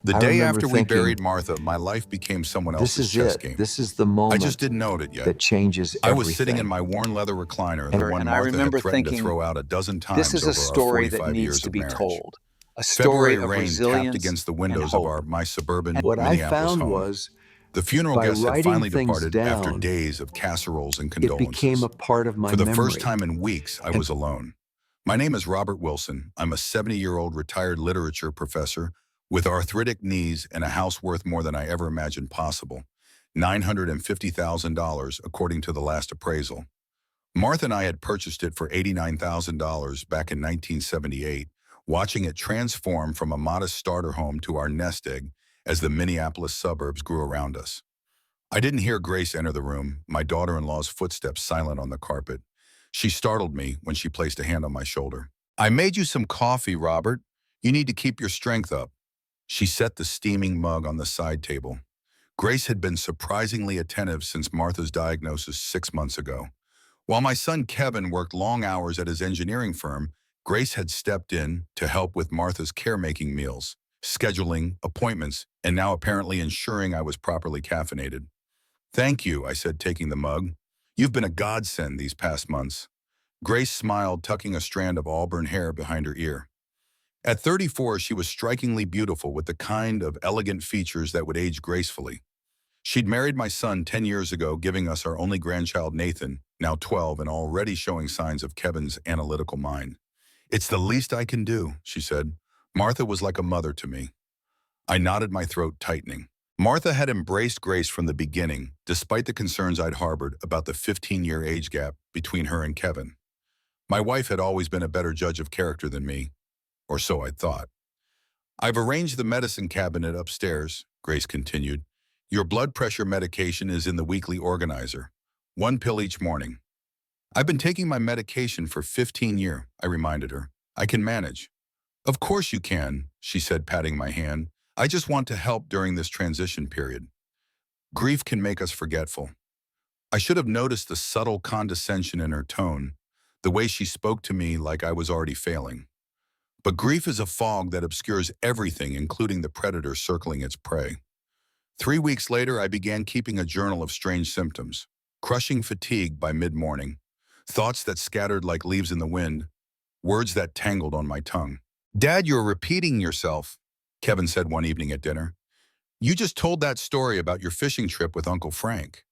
The I day remember after we thinking, buried Martha, my life became someone this else's is chess it. game. This is the I just moment didn't know it yet. that changes I was sitting in everything. my worn leather recliner, the one And I Martha had remember threatened to thinking, throw out a dozen this times is a over our story that 45 needs years to of be marriage. told, a story February of rain tapped resilience against the and windows of hope. my suburban What I Minneapolis found home. was The funeral by guests had writing finally things departed after down, days of casseroles and it became condolences. a part of my For the first memory. time in weeks, I And was alone. My name is Robert Wilson. I'm a 70-year-old retired literature professor with arthritic knees and a house worth more than I ever imagined possible, $950,000 according to the last appraisal. Martha and I had purchased it for $89,000 back in 1978, watching it transform from a modest starter home to our nest egg as the Minneapolis suburbs grew around us. I didn't hear Grace enter the room, my daughter-in-law's footsteps silent on the carpet. She startled me when she placed a hand on my shoulder. "I made you some coffee, Robert. You need to keep your strength up." She set the steaming mug on the side table. Grace had been surprisingly attentive since Martha's diagnosis 6 months ago. While my son Kevin worked long hours at his engineering firm, Grace had stepped in to help with Martha's caremaking meals, scheduling appointments, and now apparently ensuring I was properly caffeinated. "Thank you," I said, taking the mug. "You've been a godsend these past months." Grace smiled, tucking a strand of auburn hair behind her ear. At 34, she was strikingly beautiful with the kind of elegant features that would age gracefully. She'd married my son 10 years ago, giving us our only grandchild, Nathan, now 12 and already showing signs of Kevin's analytical mind. "It's the least I can do," she said. "Martha was like a mother to me." I nodded, my throat tightening. Martha had embraced Grace from the beginning, despite the concerns I'd harbored about the 15-year age gap between her and Kevin. My wife had always been a better judge of character than me, or so I'd thought. "I've arranged the medicine cabinet upstairs," Grace continued. "Your blood pressure medication is in the weekly organizer. 1 pill each morning." "I've been taking my medication for 15 years, I reminded her. "I can manage." "Of course you can," she said, patting my hand. "I just want to help during this transition period. Grief can make us forgetful." I should have noticed the subtle condescension in her tone, the way she spoke to me like I was already failing. But grief is a fog that obscures everything, including the predator circling its prey. 3 weeks later, I began keeping a journal of strange symptoms. Crushing fatigue by mid-morning, thoughts that scattered like leaves in the wind, words that tangled on my tongue. "Dad, you're repeating yourself," Kevin said one evening at dinner. "You just told that story about your fishing trip with Uncle Frank."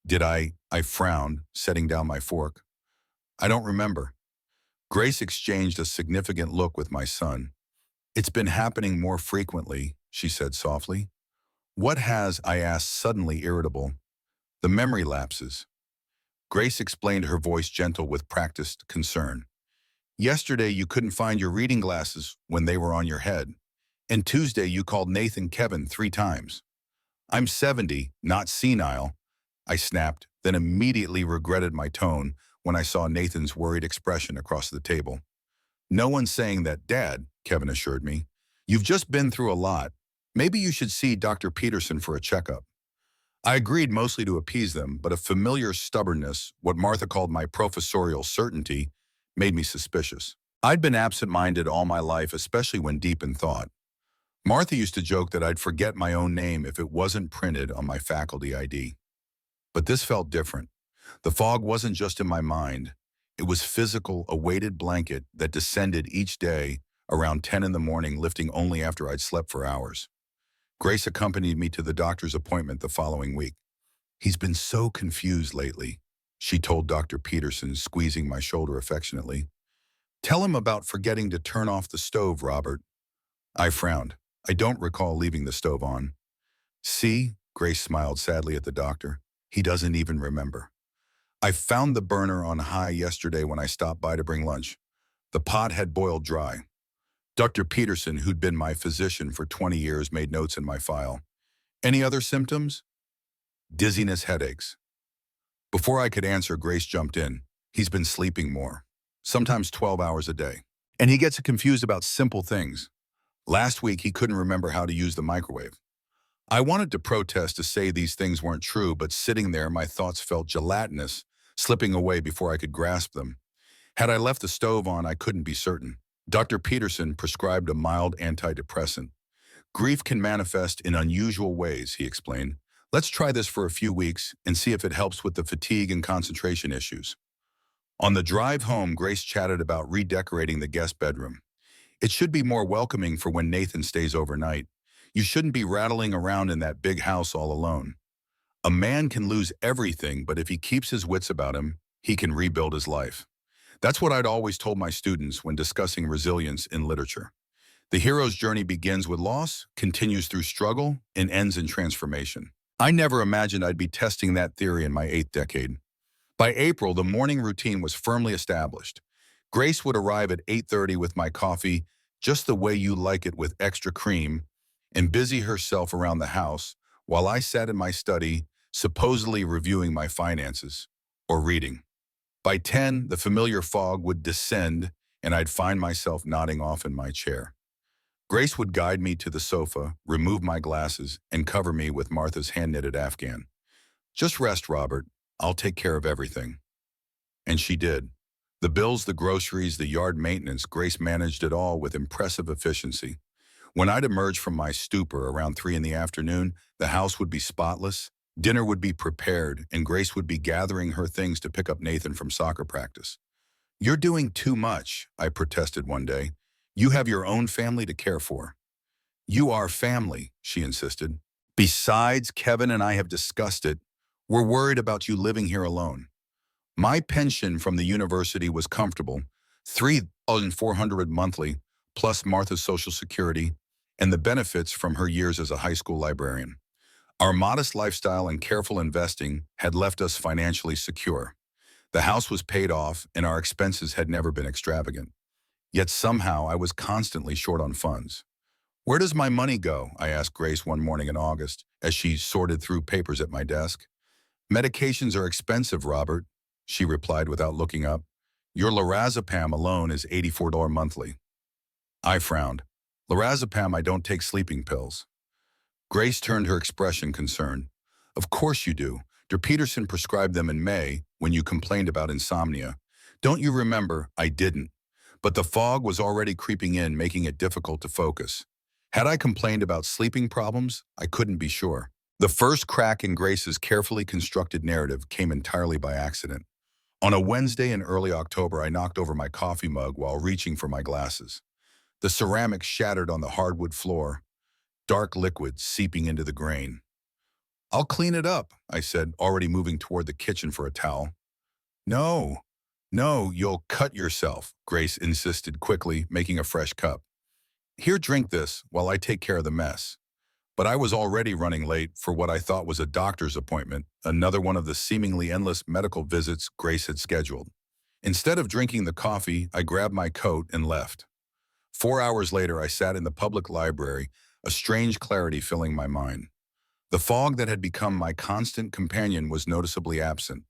"Did I?" I frowned, setting down my fork. "I don't remember." Grace exchanged a significant look with my son. "It's been happening more frequently," she said softly. "What has?" I asked, suddenly irritable. "The memory lapses." Grace explained, her voice gentle with practiced concern. "Yesterday you couldn't find your reading glasses when they were on your head. And Tuesday you called Nathan Kevin 3 times. I'm 70, not senile," I snapped, then immediately regretted my tone when I saw Nathan's worried expression across the table. "No one's saying that, Dad," Kevin assured me. "You've just been through a lot. Maybe you should see Dr. Peterson for a checkup." I agreed, mostly to appease them, but a familiar stubbornness, what Martha called my professorial certainty, made me suspicious. I'd been absent-minded all my life, especially when deep in thought. Martha used to joke that I'd forget my own name if it wasn't printed on my faculty ID. But this felt different. The fog wasn't just in my mind. It was physical, a weighted blanket that descended each day around 10 in the morning, lifting only after I'd slept for hours. Grace accompanied me to the doctor's appointment the following week. "He's been so confused lately," she told Dr. Peterson, squeezing my shoulder affectionately. "Tell him about forgetting to turn off the stove, Robert." I frowned. I don't recall leaving the stove on. "See?" Grace smiled sadly at the doctor. "He doesn't even remember." "I found the burner on high yesterday when I stopped by to bring lunch. The pot had boiled dry." Dr. Peterson, who'd been my physician for 20 years, made notes in my file. "Any other symptoms?" "Dizziness, headaches." Before I could answer, Grace jumped in. "He's been sleeping more, sometimes 12 hours a day. And he gets confused about simple things. Last week, he couldn't remember how to use the microwave." I wanted to protest, to say these things weren't true, but sitting there, my thoughts felt gelatinous, slipping away before I could grasp them. Had I left the stove on, I couldn't be certain. Dr. Peterson prescribed a mild antidepressant. Grief can manifest in unusual ways, he explained. Let's try this for a few weeks and see if it helps with the fatigue and concentration issues. On the drive home, Grace chatted about redecorating the guest bedroom. It should be more welcoming for when Nathan stays overnight. You shouldn't be rattling around in that big house all alone. A man can lose everything, but if he keeps his wits about him, he can rebuild his life. That's what I'd always told my students when discussing resilience in literature. The hero's journey begins with loss, continues through struggle, and ends in transformation. I never imagined I'd be testing that theory in my 8th decade. By April, the morning routine was firmly established. Grace would arrive at 8:30 with my coffee, just the way you like it with extra cream, and busy herself around the house while I sat in my study, supposedly reviewing my finances or reading. By 10, the familiar fog would descend and I'd find myself nodding off in my chair. Grace would guide me to the sofa, remove my glasses, and cover me with Martha's hand-knitted Afghan. Just rest, Robert. I'll take care of everything. And she did. The bills, the groceries, the yard maintenance, Grace managed it all with impressive efficiency. When I'd emerge from my stupor around 3 in the afternoon, the house would be spotless, dinner would be prepared, and Grace would be gathering her things to pick up Nathan from soccer practice. You're doing too much, I protested one day. You have your own family to care for. You are family, she insisted. Besides, Kevin and I have discussed it. We're worried about you living here alone. My pension from the university was comfortable, $3,400 monthly, plus Martha's Social Security, and the benefits from her years as a high school librarian. Our modest lifestyle and careful investing had left us financially secure. The house was paid off, and our expenses had never been extravagant. Yet somehow I was constantly short on funds. Where does my money go? I asked Grace one morning in August as she sorted through papers at my desk. Medications are expensive, Robert, she replied without looking up. Your lorazepam alone is $84 monthly. I frowned. Lorazepam, I don't take sleeping pills. Grace turned her expression concerned. Of course you do. Dr. Peterson prescribed them in May when you complained about insomnia. Don't you remember? I didn't. But the fog was already creeping in, making it difficult to focus. Had I complained about sleeping problems? I couldn't be sure. The first crack in Grace's carefully constructed narrative came entirely by accident. On a Wednesday in early October, I knocked over my coffee mug while reaching for my glasses. The ceramic shattered on the hardwood floor, dark liquid seeping into the grain. I'll clean it up, I said, already moving toward the kitchen for a towel. No, you'll cut yourself, Grace insisted quickly, making a fresh cup. Here, drink this while I take care of the mess. But I was already running late for what I thought was a doctor's appointment, another one of the seemingly endless medical visits Grace had scheduled. Instead of drinking the coffee, I grabbed my coat and left. 4 hours later, I sat in the public library, a strange clarity filling my mind. The fog that had become my constant companion was noticeably absent.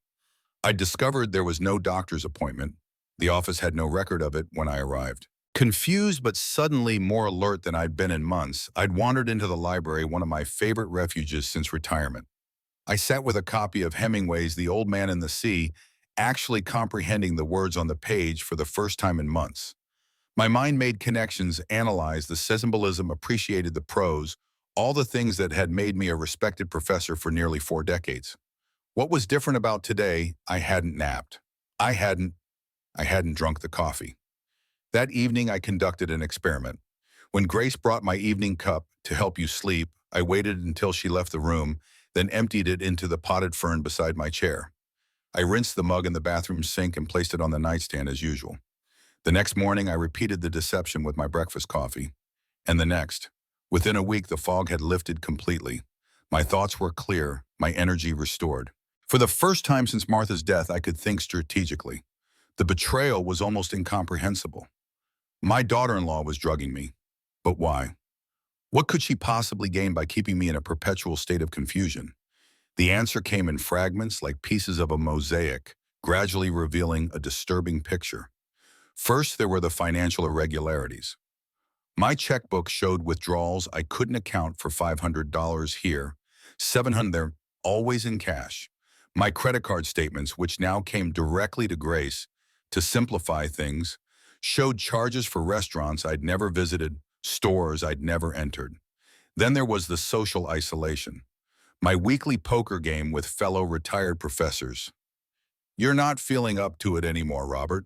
I discovered there was no doctor's appointment. The office had no record of it when I arrived. Confused but suddenly more alert than I'd been in months, I'd wandered into the library, one of my favorite refuges since retirement. I sat with a copy of Hemingway's The Old Man and the Sea, actually comprehending the words on the page for the first time in months. My mind made connections, analyzed the symbolism, appreciated the prose, all the things that had made me a respected professor for nearly 4 decades. What was different about today? I hadn't napped. I hadn't drunk the coffee. That evening, I conducted an experiment. When Grace brought my evening cup to help you sleep, I waited until she left the room, then emptied it into the potted fern beside my chair. I rinsed the mug in the bathroom sink and placed it on the nightstand as usual. The next morning, I repeated the deception with my breakfast coffee. And the next. Within a week, the fog had lifted completely. My thoughts were clear, my energy restored. For the first time since Martha's death, I could think strategically. The betrayal was almost incomprehensible. My daughter-in-law was drugging me. But why? What could she possibly gain by keeping me in a perpetual state of confusion? The answer came in fragments like pieces of a mosaic, gradually revealing a disturbing picture. First, there were the financial irregularities. My checkbook showed withdrawals I couldn't account for. $500 here, $700 there, always in cash. My credit card statements, which now came directly to Grace to simplify things, showed charges for restaurants I'd never visited, stores I'd never entered. Then there was the social isolation. My weekly poker game with fellow retired professors. You're not feeling up to it anymore, Robert.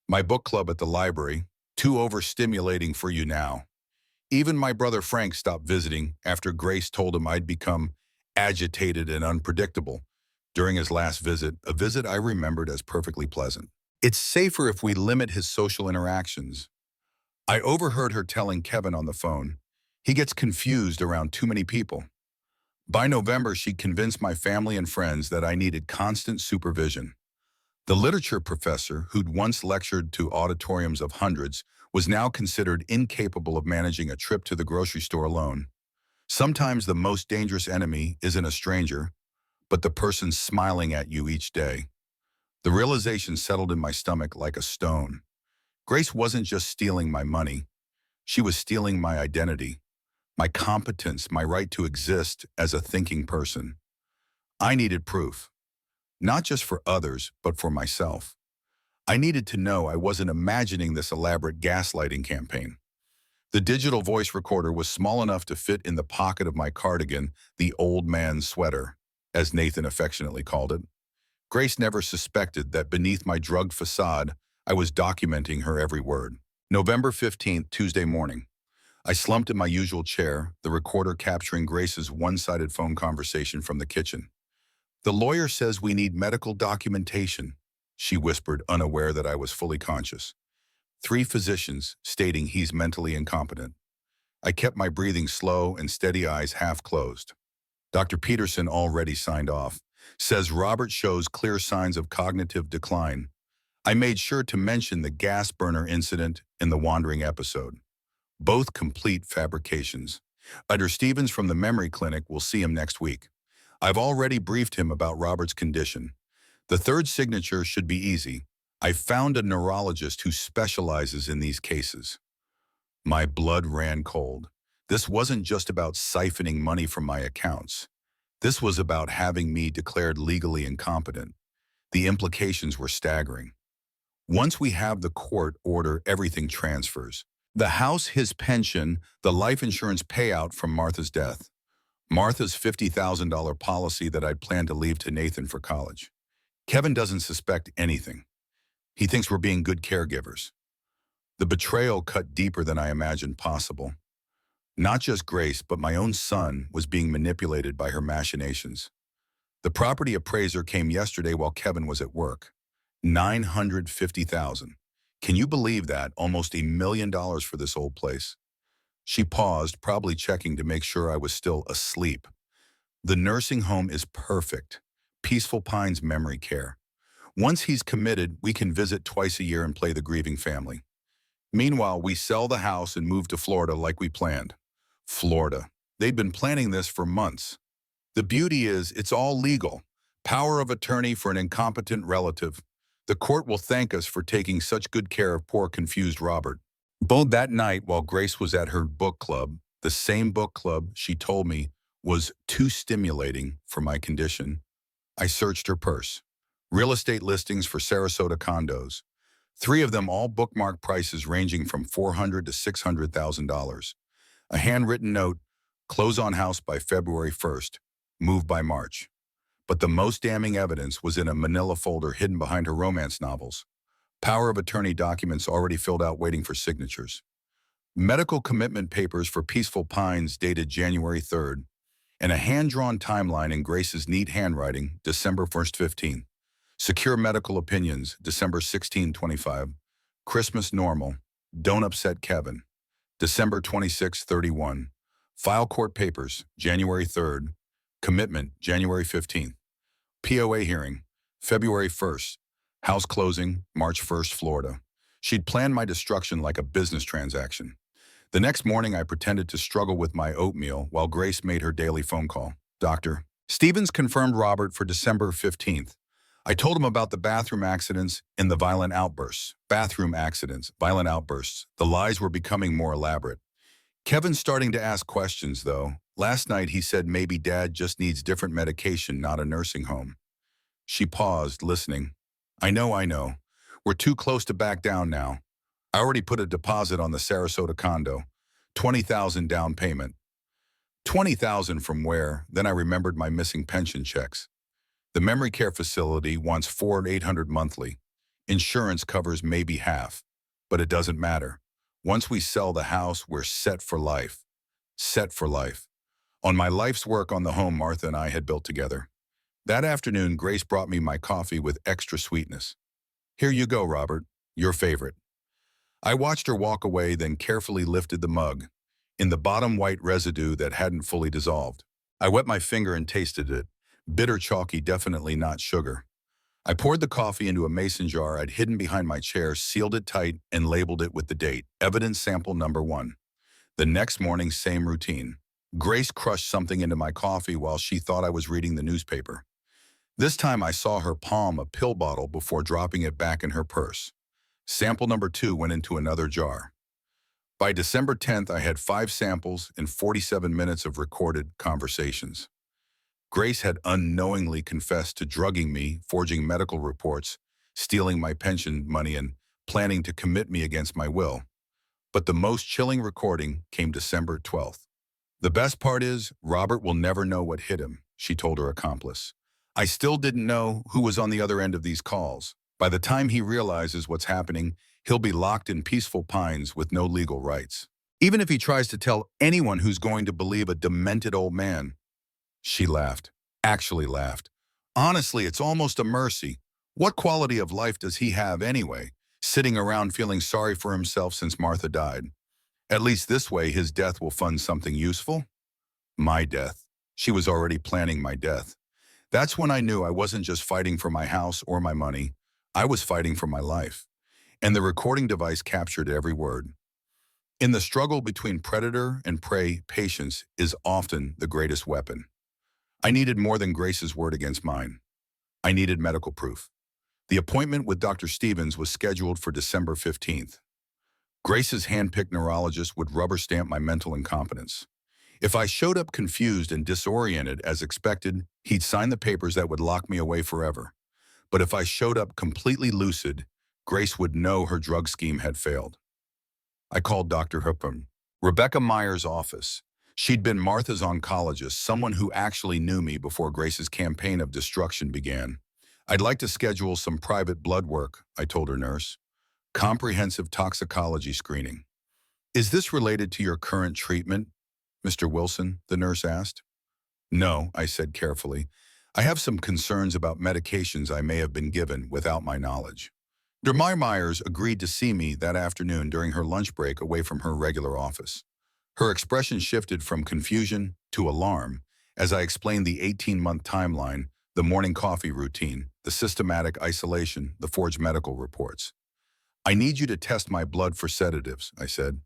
My book club at the library, too overstimulating for you now. Even my brother Frank stopped visiting after Grace told him I'd become agitated and unpredictable during his last visit, a visit I remembered as perfectly pleasant. It's safer if we limit his social interactions. I overheard her telling Kevin on the phone. He gets confused around too many people. By November, she convinced my family and friends that I needed constant supervision. The literature professor, who'd once lectured to auditoriums of hundreds, was now considered incapable of managing a trip to the grocery store alone. Sometimes the most dangerous enemy isn't a stranger, but the person smiling at you each day. The realization settled in my stomach like a stone. Grace wasn't just stealing my money. She was stealing my identity, my competence, my right to exist as a thinking person. I needed proof, not just for others, but for myself. I needed to know I wasn't imagining this elaborate gaslighting campaign. The digital voice recorder was small enough to fit in the pocket of my cardigan, the old man's sweater, as Nathan affectionately called it. Grace never suspected that beneath my drugged facade, I was documenting her every word. November 15th, Tuesday morning. I slumped in my usual chair, the recorder capturing Grace's one-sided phone conversation from the kitchen. The lawyer says we need medical documentation, she whispered, unaware that I was fully conscious. 3 physicians stating he's mentally incompetent. I kept my breathing slow and steady, eyes half closed. Dr. Peterson already signed off. Says Robert shows clear signs of cognitive decline. I made sure to mention the gas burner incident in the wandering episode. Both complete fabrications. Dr. Stevens from the memory clinic will see him next week. I've already briefed him about Robert's condition. The third signature should be easy. I found a neurologist who specializes in these cases. My blood ran cold. This wasn't just about siphoning money from my accounts. This was about having me declared legally incompetent. The implications were staggering. Once we have the court order, everything transfers. The house, his pension, the life insurance payout from Martha's death. Martha's $50,000 policy that I'd planned to leave to Nathan for college. Kevin doesn't suspect anything. He thinks we're being good caregivers. The betrayal cut deeper than I imagined possible. Not just Grace, but my own son was being manipulated by her machinations. The property appraiser came yesterday while Kevin was at work. $950,000. Can you believe that? Almost $1 million for this old place. She paused, probably checking to make sure I was still asleep. The nursing home is perfect. Peaceful Pines Memory Care. Once he's committed, we can visit twice a year and play the grieving family. Meanwhile, we sell the house and move to Florida like we planned. Florida. They'd been planning this for months. The beauty is, it's all legal. Power of attorney for an incompetent relative. The court will thank us for taking such good care of poor confused Robert. Both that night, while Grace was at her book club, the same book club she told me was too stimulating for my condition, I searched her purse. Real estate listings for Sarasota condos. 3 of them, all bookmark prices ranging from $400,000 to $600,000. A handwritten note, close on house by February 1st, move by March. But the most damning evidence was in a manila folder hidden behind her romance novels. Power of attorney documents already filled out waiting for signatures. Medical commitment papers for Peaceful Pines dated January 3rd, and a hand-drawn timeline in Grace's neat handwriting, December 1st, 15. Secure medical opinions, December 16, 25. Christmas normal, don't upset Kevin. December 26, 31. File court papers, January 3rd. Commitment, January 15th. POA hearing, February 1st. House closing, March 1st, Florida. She'd planned my destruction like a business transaction. The next morning, I pretended to struggle with my oatmeal while Grace made her daily phone call. Dr. Stevens confirmed Robert for December 15th. I told him about the bathroom accidents and the violent outbursts. Bathroom accidents, violent outbursts. The lies were becoming more elaborate. Kevin's starting to ask questions, though. Last night, he said maybe Dad just needs different medication, not a nursing home. She paused, listening. I know. We're too close to back down now. I already put a deposit on the Sarasota condo. $20,000 down payment. 20,000 from where? Then I remembered my missing pension checks. The memory care facility wants 4,800 monthly. Insurance covers maybe half, but it doesn't matter. Once we sell the house, we're set for life. Set for life. On my life's work on the home Martha and I had built together. That afternoon, Grace brought me my coffee with extra sweetness. Here you go, Robert. Your favorite. I watched her walk away, then carefully lifted the mug. In the bottom white residue that hadn't fully dissolved. I wet my finger and tasted it. Bitter chalky, definitely not sugar. I poured the coffee into a mason jar I'd hidden behind my chair, sealed it tight, and labeled it with the date. Evidence sample number 1. The next morning, same routine. Grace crushed something into my coffee while she thought I was reading the newspaper. This time I saw her palm a pill bottle before dropping it back in her purse. Sample number 2 went into another jar. By December 10th, I had 5 samples and 47 minutes of recorded conversations. Grace had unknowingly confessed to drugging me, forging medical reports, stealing my pension money, and planning to commit me against my will. But the most chilling recording came December 12th. The best part is, Robert will never know what hit him, she told her accomplice. I still didn't know who was on the other end of these calls. By the time he realizes what's happening, he'll be locked in peaceful pines with no legal rights. Even if he tries to tell anyone, who's going to believe a demented old man? She laughed. Actually laughed. Honestly, it's almost a mercy. What quality of life does he have anyway, sitting around feeling sorry for himself since Martha died? At least this way his death will fund something useful? My death. She was already planning my death. That's when I knew I wasn't just fighting for my house or my money. I was fighting for my life. And the recording device captured every word. In the struggle between predator and prey, patience is often the greatest weapon. I needed more than Grace's word against mine. I needed medical proof. The appointment with Dr. Stevens was scheduled for December 15th. Grace's hand-picked neurologist would rubber stamp my mental incompetence. If I showed up confused and disoriented as expected, he'd sign the papers that would lock me away forever. But if I showed up completely lucid, Grace would know her drug scheme had failed. I called Dr. Hupern, Rebecca Meyer's office. She'd been Martha's oncologist, someone who actually knew me before Grace's campaign of destruction began. I'd like to schedule some private blood work, I told her nurse. Comprehensive toxicology screening. Is this related to your current treatment, Mr. Wilson? The nurse asked. No, I said carefully. I have some concerns about medications I may have been given without my knowledge. Dr. Myers agreed to see me that afternoon during her lunch break away from her regular office. Her expression shifted from confusion to alarm as I explained the 18-month timeline, the morning coffee routine, the systematic isolation, the forged medical reports. I need you to test my blood for sedatives, I said.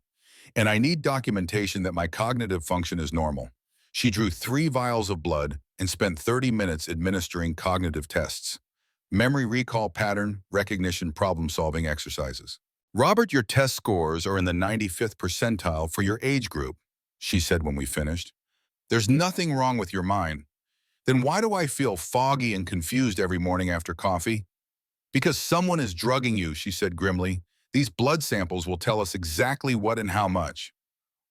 And I need documentation that my cognitive function is normal. She drew 3 vials of blood and spent 30 minutes administering cognitive tests. Memory recall, pattern recognition, problem-solving exercises. Robert, your test scores are in the 95th percentile for your age group, she said when we finished. There's nothing wrong with your mind. Then why do I feel foggy and confused every morning after coffee? Because someone is drugging you, she said grimly. These blood samples will tell us exactly what and how much.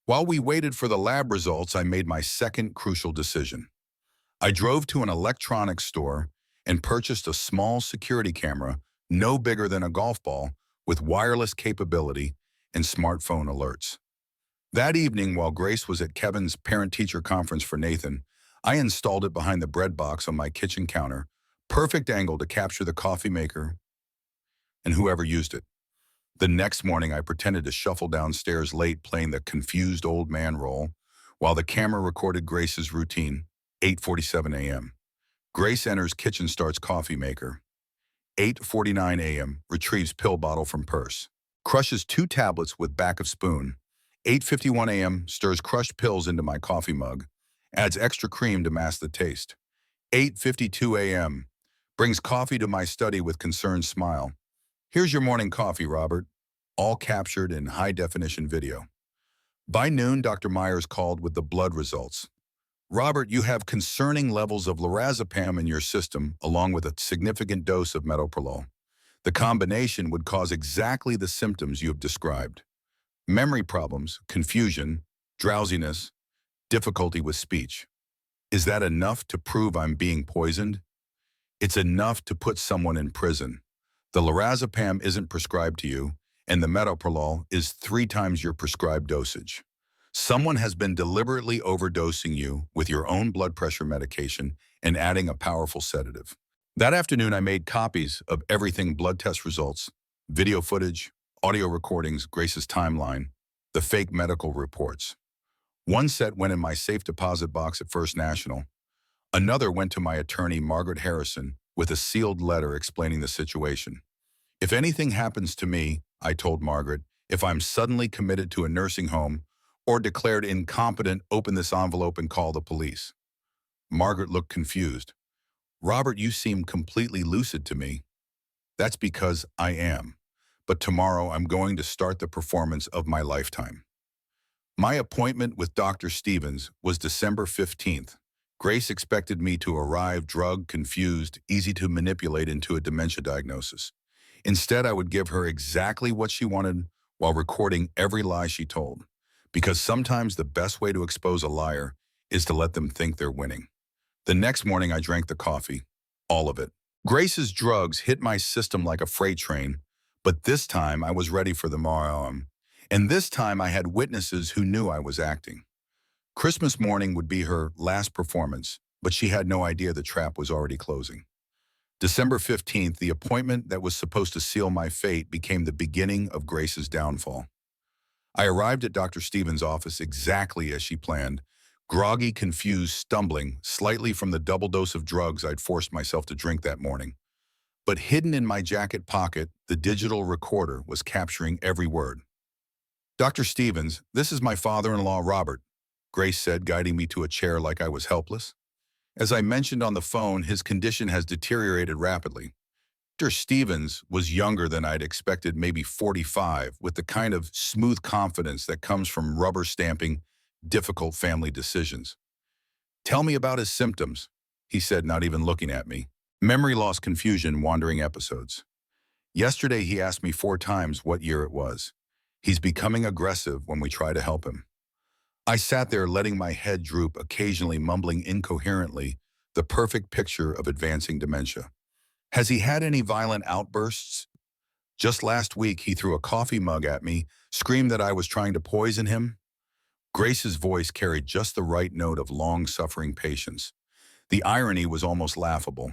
While we waited for the lab results, I made my second crucial decision. I drove to an electronics store and purchased a small security camera, no bigger than a golf ball, with wireless capability and smartphone alerts. That evening, while Grace was at Kevin's parent-teacher conference for Nathan, I installed it behind the bread box on my kitchen counter, perfect angle to capture the coffee maker and whoever used it. The next morning, I pretended to shuffle downstairs late, playing the confused old man role, while the camera recorded Grace's routine. 8:47 a.m. Grace enters kitchen, starts coffee maker. 8:49 a.m. Retrieves pill bottle from purse. Crushes 2 tablets with back of spoon. 8:51 a.m. Stirs crushed pills into my coffee mug. Adds extra cream to mask the taste. 8:52 a.m. Brings coffee to my study with concerned smile. Here's your morning coffee, Robert. All captured in high-definition video. By noon, Dr. Myers called with the blood results. Robert, you have concerning levels of lorazepam in your system, along with a significant dose of metoprolol. The combination would cause exactly the symptoms you have described. Memory problems, confusion, drowsiness, difficulty with speech. Is that enough to prove I'm being poisoned? It's enough to put someone in prison. The lorazepam isn't prescribed to you, and the metoprolol is 3 times your prescribed dosage. Someone has been deliberately overdosing you with your own blood pressure medication and adding a powerful sedative. That afternoon, I made copies of everything: blood test results, video footage, audio recordings, Grace's timeline, the fake medical reports. One set went in my safe deposit box at First National. Another went to my attorney, Margaret Harrison, with a sealed letter explaining the situation. If anything happens to me, I told Margaret, if I'm suddenly committed to a nursing home or declared incompetent, open this envelope and call the police. Margaret looked confused. Robert, you seem completely lucid to me. That's because I am. But tomorrow I'm going to start the performance of my lifetime. My appointment with Dr. Stevens was December 15th. Grace expected me to arrive drugged, confused, easy to manipulate into a dementia diagnosis. Instead, I would give her exactly what she wanted while recording every lie she told. Because sometimes the best way to expose a liar is to let them think they're winning. The next morning, I drank the coffee, all of it. Grace's drugs hit my system like a freight train, but this time I was ready for the morrow. And this time I had witnesses who knew I was acting. Christmas morning would be her last performance, but she had no idea the trap was already closing. December 15th, the appointment that was supposed to seal my fate became the beginning of Grace's downfall. I arrived at Dr. Stevens' office exactly as she planned, groggy, confused, stumbling slightly from the double dose of drugs I'd forced myself to drink that morning. But hidden in my jacket pocket, the digital recorder was capturing every word. Dr. Stevens, this is my father-in-law, Robert, Grace said, guiding me to a chair like I was helpless. As I mentioned on the phone, his condition has deteriorated rapidly. Dr. Stevens was younger than I'd expected, maybe 45, with the kind of smooth confidence that comes from rubber-stamping difficult family decisions. Tell me about his symptoms, he said, not even looking at me. Memory loss, confusion, wandering episodes. Yesterday, he asked me 4 times what year it was. He's becoming aggressive when we try to help him. I sat there letting my head droop, occasionally mumbling incoherently, the perfect picture of advancing dementia. Has he had any violent outbursts? Just last week, he threw a coffee mug at me, screamed that I was trying to poison him. Grace's voice carried just the right note of long-suffering patience. The irony was almost laughable.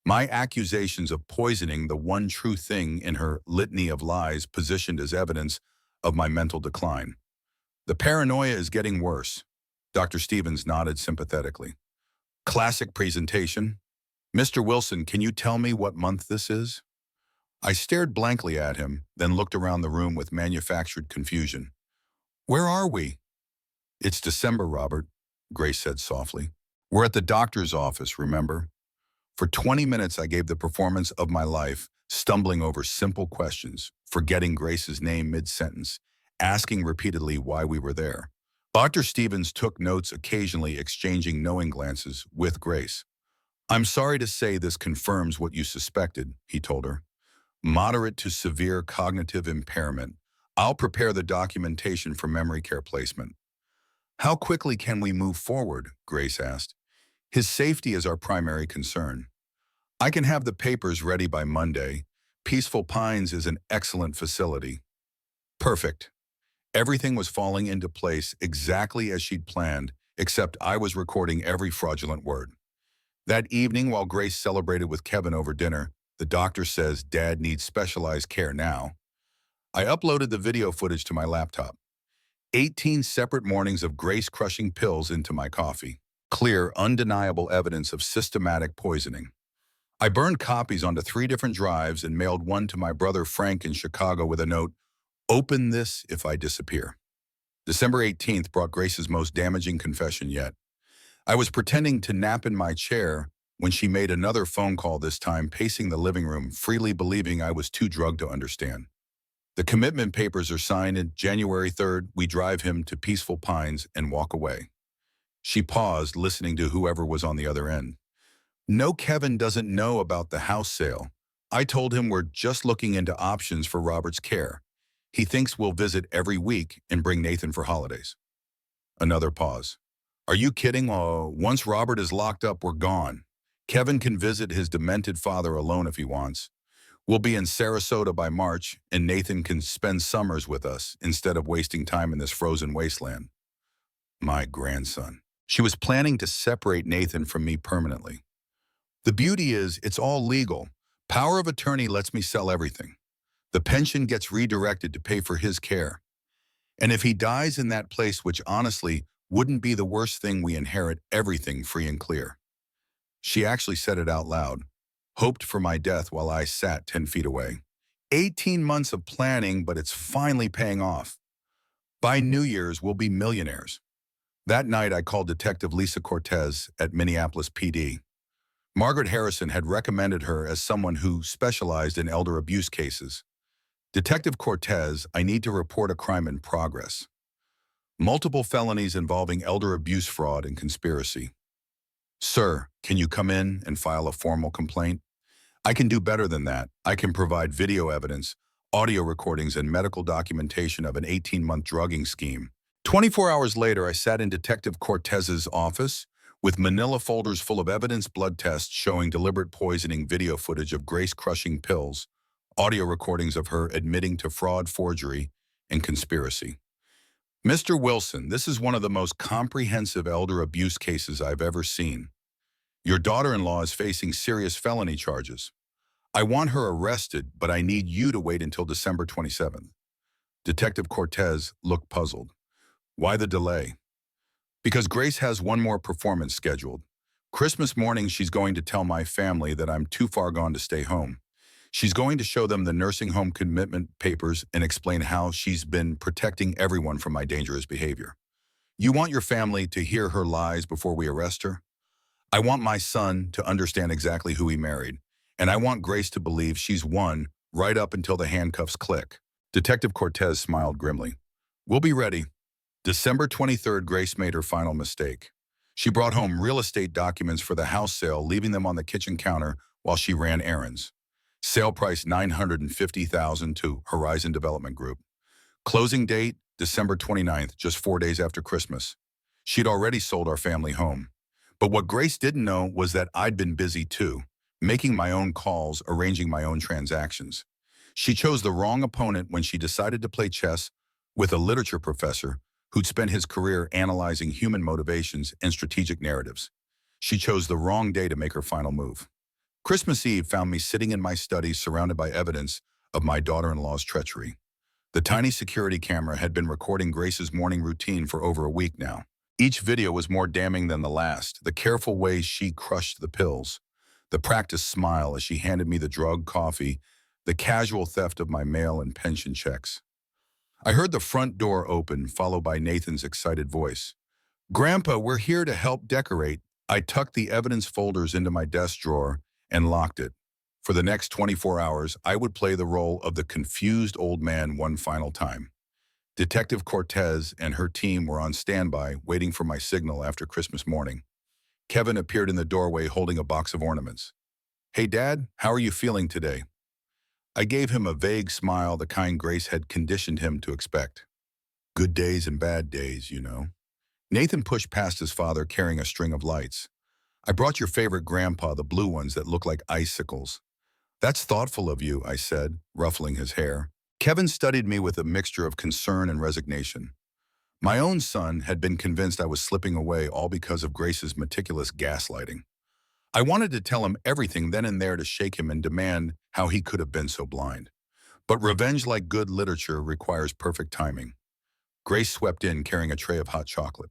My accusations of poisoning the one true thing in her litany of lies positioned as evidence of my mental decline. The paranoia is getting worse. Dr. Stevens nodded sympathetically. Classic presentation. Mr. Wilson, can you tell me what month this is? I stared blankly at him, then looked around the room with manufactured confusion. Where are we? It's December, Robert, Grace said softly. We're at the doctor's office, remember? For 20 minutes, I gave the performance of my life, stumbling over simple questions, forgetting Grace's name mid-sentence, asking repeatedly why we were there. Dr. Stevens took notes, occasionally exchanging knowing glances with Grace. I'm sorry to say this confirms what you suspected, he told her. Moderate to severe cognitive impairment. I'll prepare the documentation for memory care placement. How quickly can we move forward? Grace asked. His safety is our primary concern. I can have the papers ready by Monday. Peaceful Pines is an excellent facility. Perfect. Everything was falling into place exactly as she'd planned, except I was recording every fraudulent word. That evening, while Grace celebrated with Kevin over dinner, the doctor says Dad needs specialized care now. I uploaded the video footage to my laptop. 18 separate mornings of Grace crushing pills into my coffee. Clear, undeniable evidence of systematic poisoning. I burned copies onto 3 different drives and mailed one to my brother Frank in Chicago with a note, "Open this if I disappear." December 18th brought Grace's most damaging confession yet. I was pretending to nap in my chair when she made another phone call, this time pacing the living room, freely believing I was too drugged to understand. The commitment papers are signed, and January 3rd, we drive him to Peaceful Pines and walk away. She paused, listening to whoever was on the other end. No, Kevin doesn't know about the house sale. I told him we're just looking into options for Robert's care. He thinks we'll visit every week and bring Nathan for holidays. Another pause. Are you kidding? Once Robert is locked up, we're gone. Kevin can visit his demented father alone if he wants. We'll be in Sarasota by March, and Nathan can spend summers with us instead of wasting time in this frozen wasteland. My grandson. She was planning to separate Nathan from me permanently. The beauty is, it's all legal. Power of attorney lets me sell everything. The pension gets redirected to pay for his care. And if he dies in that place, which honestly wouldn't be the worst thing, we inherit everything free and clear. She actually said it out loud, hoped for my death while I sat 10 feet away. 18 months of planning, but it's finally paying off. By New Year's, we'll be millionaires. That night, I called Detective Lisa Cortez at Minneapolis PD. Margaret Harrison had recommended her as someone who specialized in elder abuse cases. Detective Cortez, I need to report a crime in progress. Multiple felonies involving elder abuse, fraud, and conspiracy. Sir, can you come in and file a formal complaint? I can do better than that. I can provide video evidence, audio recordings, and medical documentation of an 18-month drugging scheme. 24 hours later, I sat in Detective Cortez's office with manila folders full of evidence, blood tests showing deliberate poisoning, video footage of Grace crushing pills, audio recordings of her admitting to fraud, forgery, and conspiracy. Mr. Wilson, this is one of the most comprehensive elder abuse cases I've ever seen. Your daughter-in-law is facing serious felony charges. I want her arrested, but I need you to wait until December 27th. Detective Cortez looked puzzled. Why the delay? Because Grace has one more performance scheduled. Christmas morning, she's going to tell my family that I'm too far gone to stay home. She's going to show them the nursing home commitment papers and explain how she's been protecting everyone from my dangerous behavior. You want your family to hear her lies before we arrest her? I want my son to understand exactly who he married, and I want Grace to believe she's won right up until the handcuffs click. Detective Cortez smiled grimly. We'll be ready. December 23rd, Grace made her final mistake. She brought home real estate documents for the house sale, leaving them on the kitchen counter while she ran errands. Sale price $950,000 to Horizon Development Group. Closing date, December 29th, just 4 days after Christmas. She'd already sold our family home. But what Grace didn't know was that I'd been busy too, making my own calls, arranging my own transactions. She chose the wrong opponent when she decided to play chess with a literature professor who'd spent his career analyzing human motivations and strategic narratives. She chose the wrong day to make her final move. Christmas Eve found me sitting in my study surrounded by evidence of my daughter-in-law's treachery. The tiny security camera had been recording Grace's morning routine for over a week now. Each video was more damning than the last. The careful way she crushed the pills, the practiced smile as she handed me the drug coffee, the casual theft of my mail and pension checks. I heard the front door open, followed by Nathan's excited voice. Grandpa, we're here to help decorate. I tucked the evidence folders into my desk drawer and locked it. For the next 24 hours, I would play the role of the confused old man one final time. Detective Cortez and her team were on standby, waiting for my signal after Christmas morning. Kevin appeared in the doorway holding a box of ornaments. Hey, Dad, how are you feeling today? I gave him a vague smile, the kind Grace had conditioned him to expect. Good days and bad days, you know. Nathan pushed past his father carrying a string of lights. I brought your favorite grandpa, the blue ones that look like icicles. That's thoughtful of you, I said, ruffling his hair. Kevin studied me with a mixture of concern and resignation. My own son had been convinced I was slipping away, all because of Grace's meticulous gaslighting. I wanted to tell him everything then and there, to shake him and demand how he could have been so blind. But revenge, like good literature, requires perfect timing. Grace swept in carrying a tray of hot chocolate.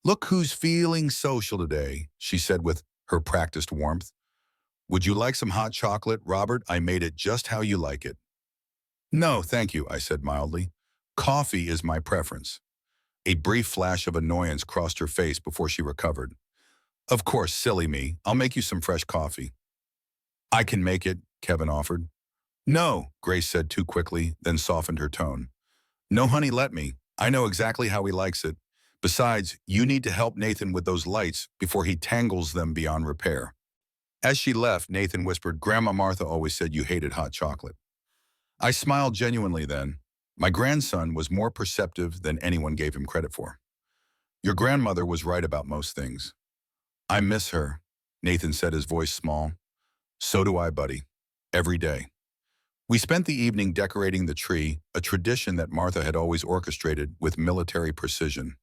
Look who's feeling social today, she said with her practiced warmth. Would you like some hot chocolate, Robert? I made it just how you like it. No, thank you, I said mildly. Coffee is my preference. A brief flash of annoyance crossed her face before she recovered. Of course, silly me. I'll make you some fresh coffee. I can make it, Kevin offered. No, Grace said too quickly, then softened her tone. No, honey, let me. I know exactly how he likes it. Besides, you need to help Nathan with those lights before he tangles them beyond repair. As she left, Nathan whispered, Grandma Martha always said you hated hot chocolate. I smiled genuinely then. My grandson was more perceptive than anyone gave him credit for. Your grandmother was right about most things. I miss her, Nathan said, his voice small. So do I, buddy. Every day. We spent the evening decorating the tree, a tradition that Martha had always orchestrated with military precision.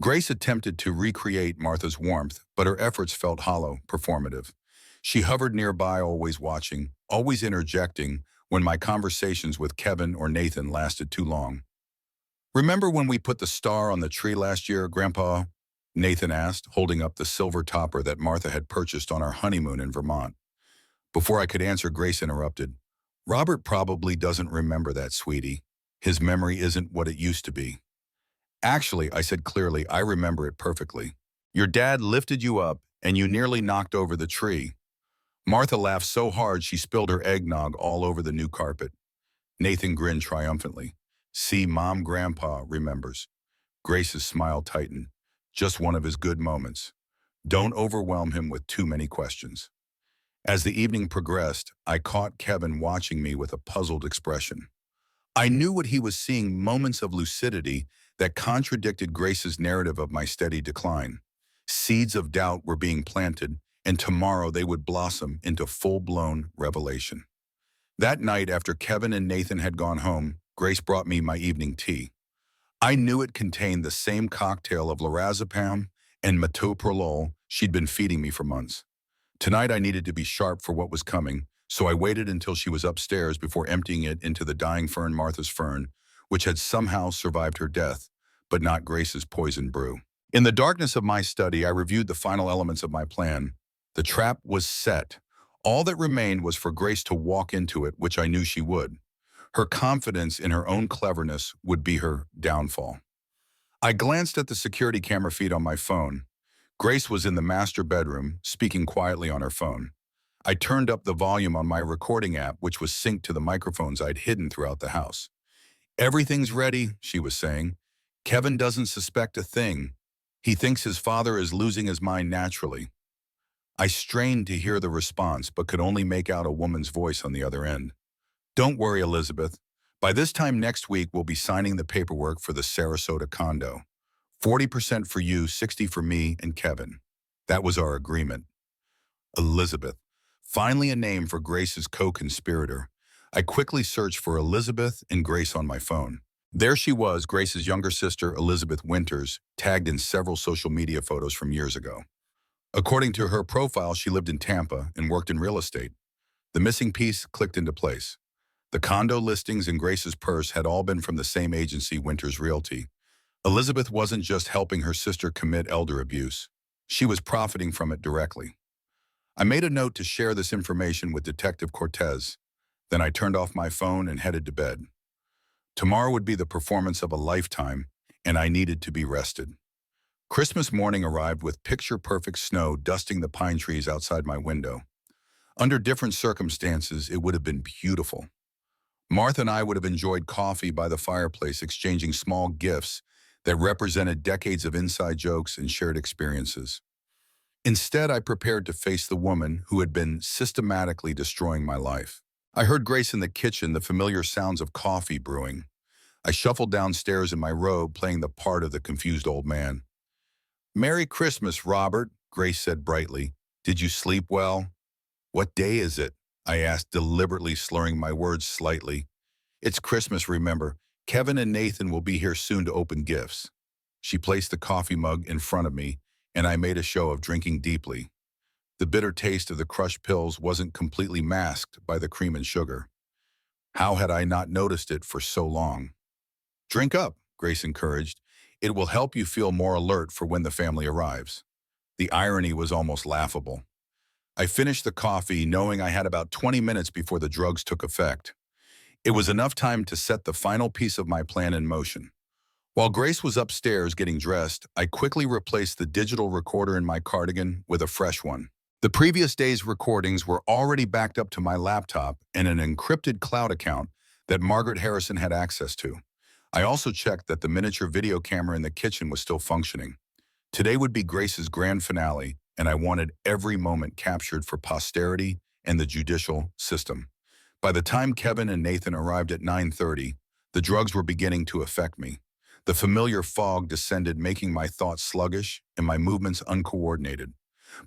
Grace attempted to recreate Martha's warmth, but her efforts felt hollow, performative. She hovered nearby, always watching, always interjecting when my conversations with Kevin or Nathan lasted too long. Remember when we put the star on the tree last year, Grandpa? Nathan asked, holding up the silver topper that Martha had purchased on our honeymoon in Vermont. Before I could answer, Grace interrupted. Robert probably doesn't remember that, sweetie. His memory isn't what it used to be. Actually, I said clearly, I remember it perfectly. Your dad lifted you up, and you nearly knocked over the tree. Martha laughed so hard she spilled her eggnog all over the new carpet. Nathan grinned triumphantly. See, Mom, Grandpa remembers. Grace's smile tightened. Just one of his good moments. Don't overwhelm him with too many questions. As the evening progressed, I caught Kevin watching me with a puzzled expression. I knew what he was seeing, moments of lucidity that contradicted Grace's narrative of my steady decline. Seeds of doubt were being planted, and tomorrow they would blossom into full-blown revelation. That night, after Kevin and Nathan had gone home, Grace brought me my evening tea. I knew it contained the same cocktail of lorazepam and metoprolol she'd been feeding me for months. Tonight I needed to be sharp for what was coming, so I waited until she was upstairs before emptying it into the dying fern, Martha's fern, which had somehow survived her death, but not Grace's poison brew. In the darkness of my study, I reviewed the final elements of my plan. The trap was set. All that remained was for Grace to walk into it, which I knew she would. Her confidence in her own cleverness would be her downfall. I glanced at the security camera feed on my phone. Grace was in the master bedroom, speaking quietly on her phone. I turned up the volume on my recording app, which was synced to the microphones I'd hidden throughout the house. Everything's ready, she was saying. Kevin doesn't suspect a thing. He thinks his father is losing his mind naturally. I strained to hear the response, but could only make out a woman's voice on the other end. Don't worry, Elizabeth. By this time next week, we'll be signing the paperwork for the Sarasota condo. 40% for you, 60 for me and Kevin. That was our agreement. Elizabeth. Finally a name for Grace's co-conspirator. I quickly searched for Elizabeth and Grace on my phone. There she was, Grace's younger sister, Elizabeth Winters, tagged in several social media photos from years ago. According to her profile, she lived in Tampa and worked in real estate. The missing piece clicked into place. The condo listings in Grace's purse had all been from the same agency, Winters Realty. Elizabeth wasn't just helping her sister commit elder abuse. She was profiting from it directly. I made a note to share this information with Detective Cortez. Then I turned off my phone and headed to bed. Tomorrow would be the performance of a lifetime, and I needed to be rested. Christmas morning arrived with picture-perfect snow dusting the pine trees outside my window. Under different circumstances, it would have been beautiful. Martha and I would have enjoyed coffee by the fireplace, exchanging small gifts that represented decades of inside jokes and shared experiences. Instead, I prepared to face the woman who had been systematically destroying my life. I heard Grace in the kitchen, the familiar sounds of coffee brewing. I shuffled downstairs in my robe, playing the part of the confused old man. "Merry Christmas, Robert," Grace said brightly. "Did you sleep well?" "What day is it?" I asked, deliberately slurring my words slightly. "It's Christmas, remember. Kevin and Nathan will be here soon to open gifts." She placed the coffee mug in front of me, and I made a show of drinking deeply. The bitter taste of the crushed pills wasn't completely masked by the cream and sugar. How had I not noticed it for so long? "Drink up," Grace encouraged. "It will help you feel more alert for when the family arrives." The irony was almost laughable. I finished the coffee knowing I had about 20 minutes before the drugs took effect. It was enough time to set the final piece of my plan in motion. While Grace was upstairs getting dressed, I quickly replaced the digital recorder in my cardigan with a fresh one. The previous day's recordings were already backed up to my laptop and an encrypted cloud account that Margaret Harrison had access to. I also checked that the miniature video camera in the kitchen was still functioning. Today would be Grace's grand finale, and I wanted every moment captured for posterity and the judicial system. By the time Kevin and Nathan arrived at 9:30, the drugs were beginning to affect me. The familiar fog descended, making my thoughts sluggish and my movements uncoordinated.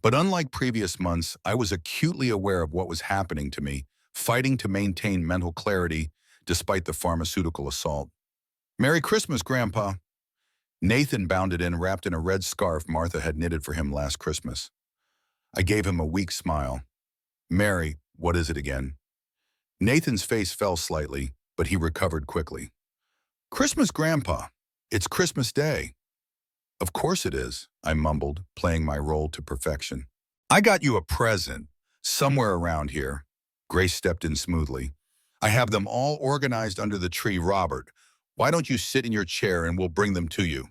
But unlike previous months, I was acutely aware of what was happening to me, fighting to maintain mental clarity despite the pharmaceutical assault. "Merry Christmas, Grandpa." Nathan bounded in, wrapped in a red scarf Martha had knitted for him last Christmas. I gave him a weak smile. "Mary, what is it again?" Nathan's face fell slightly, but he recovered quickly. "Christmas, Grandpa. It's Christmas Day." "Of course it is," I mumbled, playing my role to perfection. "I got you a present, somewhere around here." Grace stepped in smoothly. "I have them all organized under the tree. Robert, why don't you sit in your chair and we'll bring them to you?"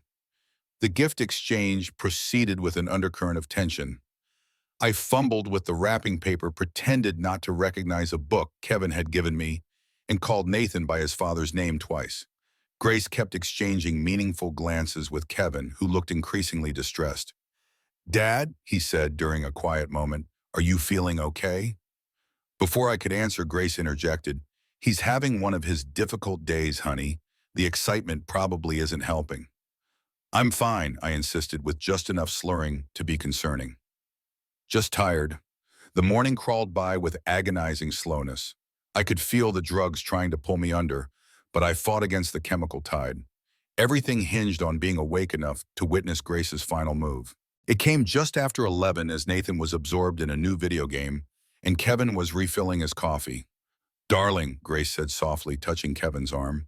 The gift exchange proceeded with an undercurrent of tension. I fumbled with the wrapping paper, pretended not to recognize a book Kevin had given me, and called Nathan by his father's name twice. Grace kept exchanging meaningful glances with Kevin, who looked increasingly distressed. "Dad," he said during a quiet moment, "are you feeling okay?" Before I could answer, Grace interjected, "He's having one of his difficult days, honey. The excitement probably isn't helping." "I'm fine," I insisted, with just enough slurring to be concerning. "Just tired." The morning crawled by with agonizing slowness. I could feel the drugs trying to pull me under, but I fought against the chemical tide. Everything hinged on being awake enough to witness Grace's final move. It came just after 11 as Nathan was absorbed in a new video game, and Kevin was refilling his coffee. "Darling," Grace said softly, touching Kevin's arm,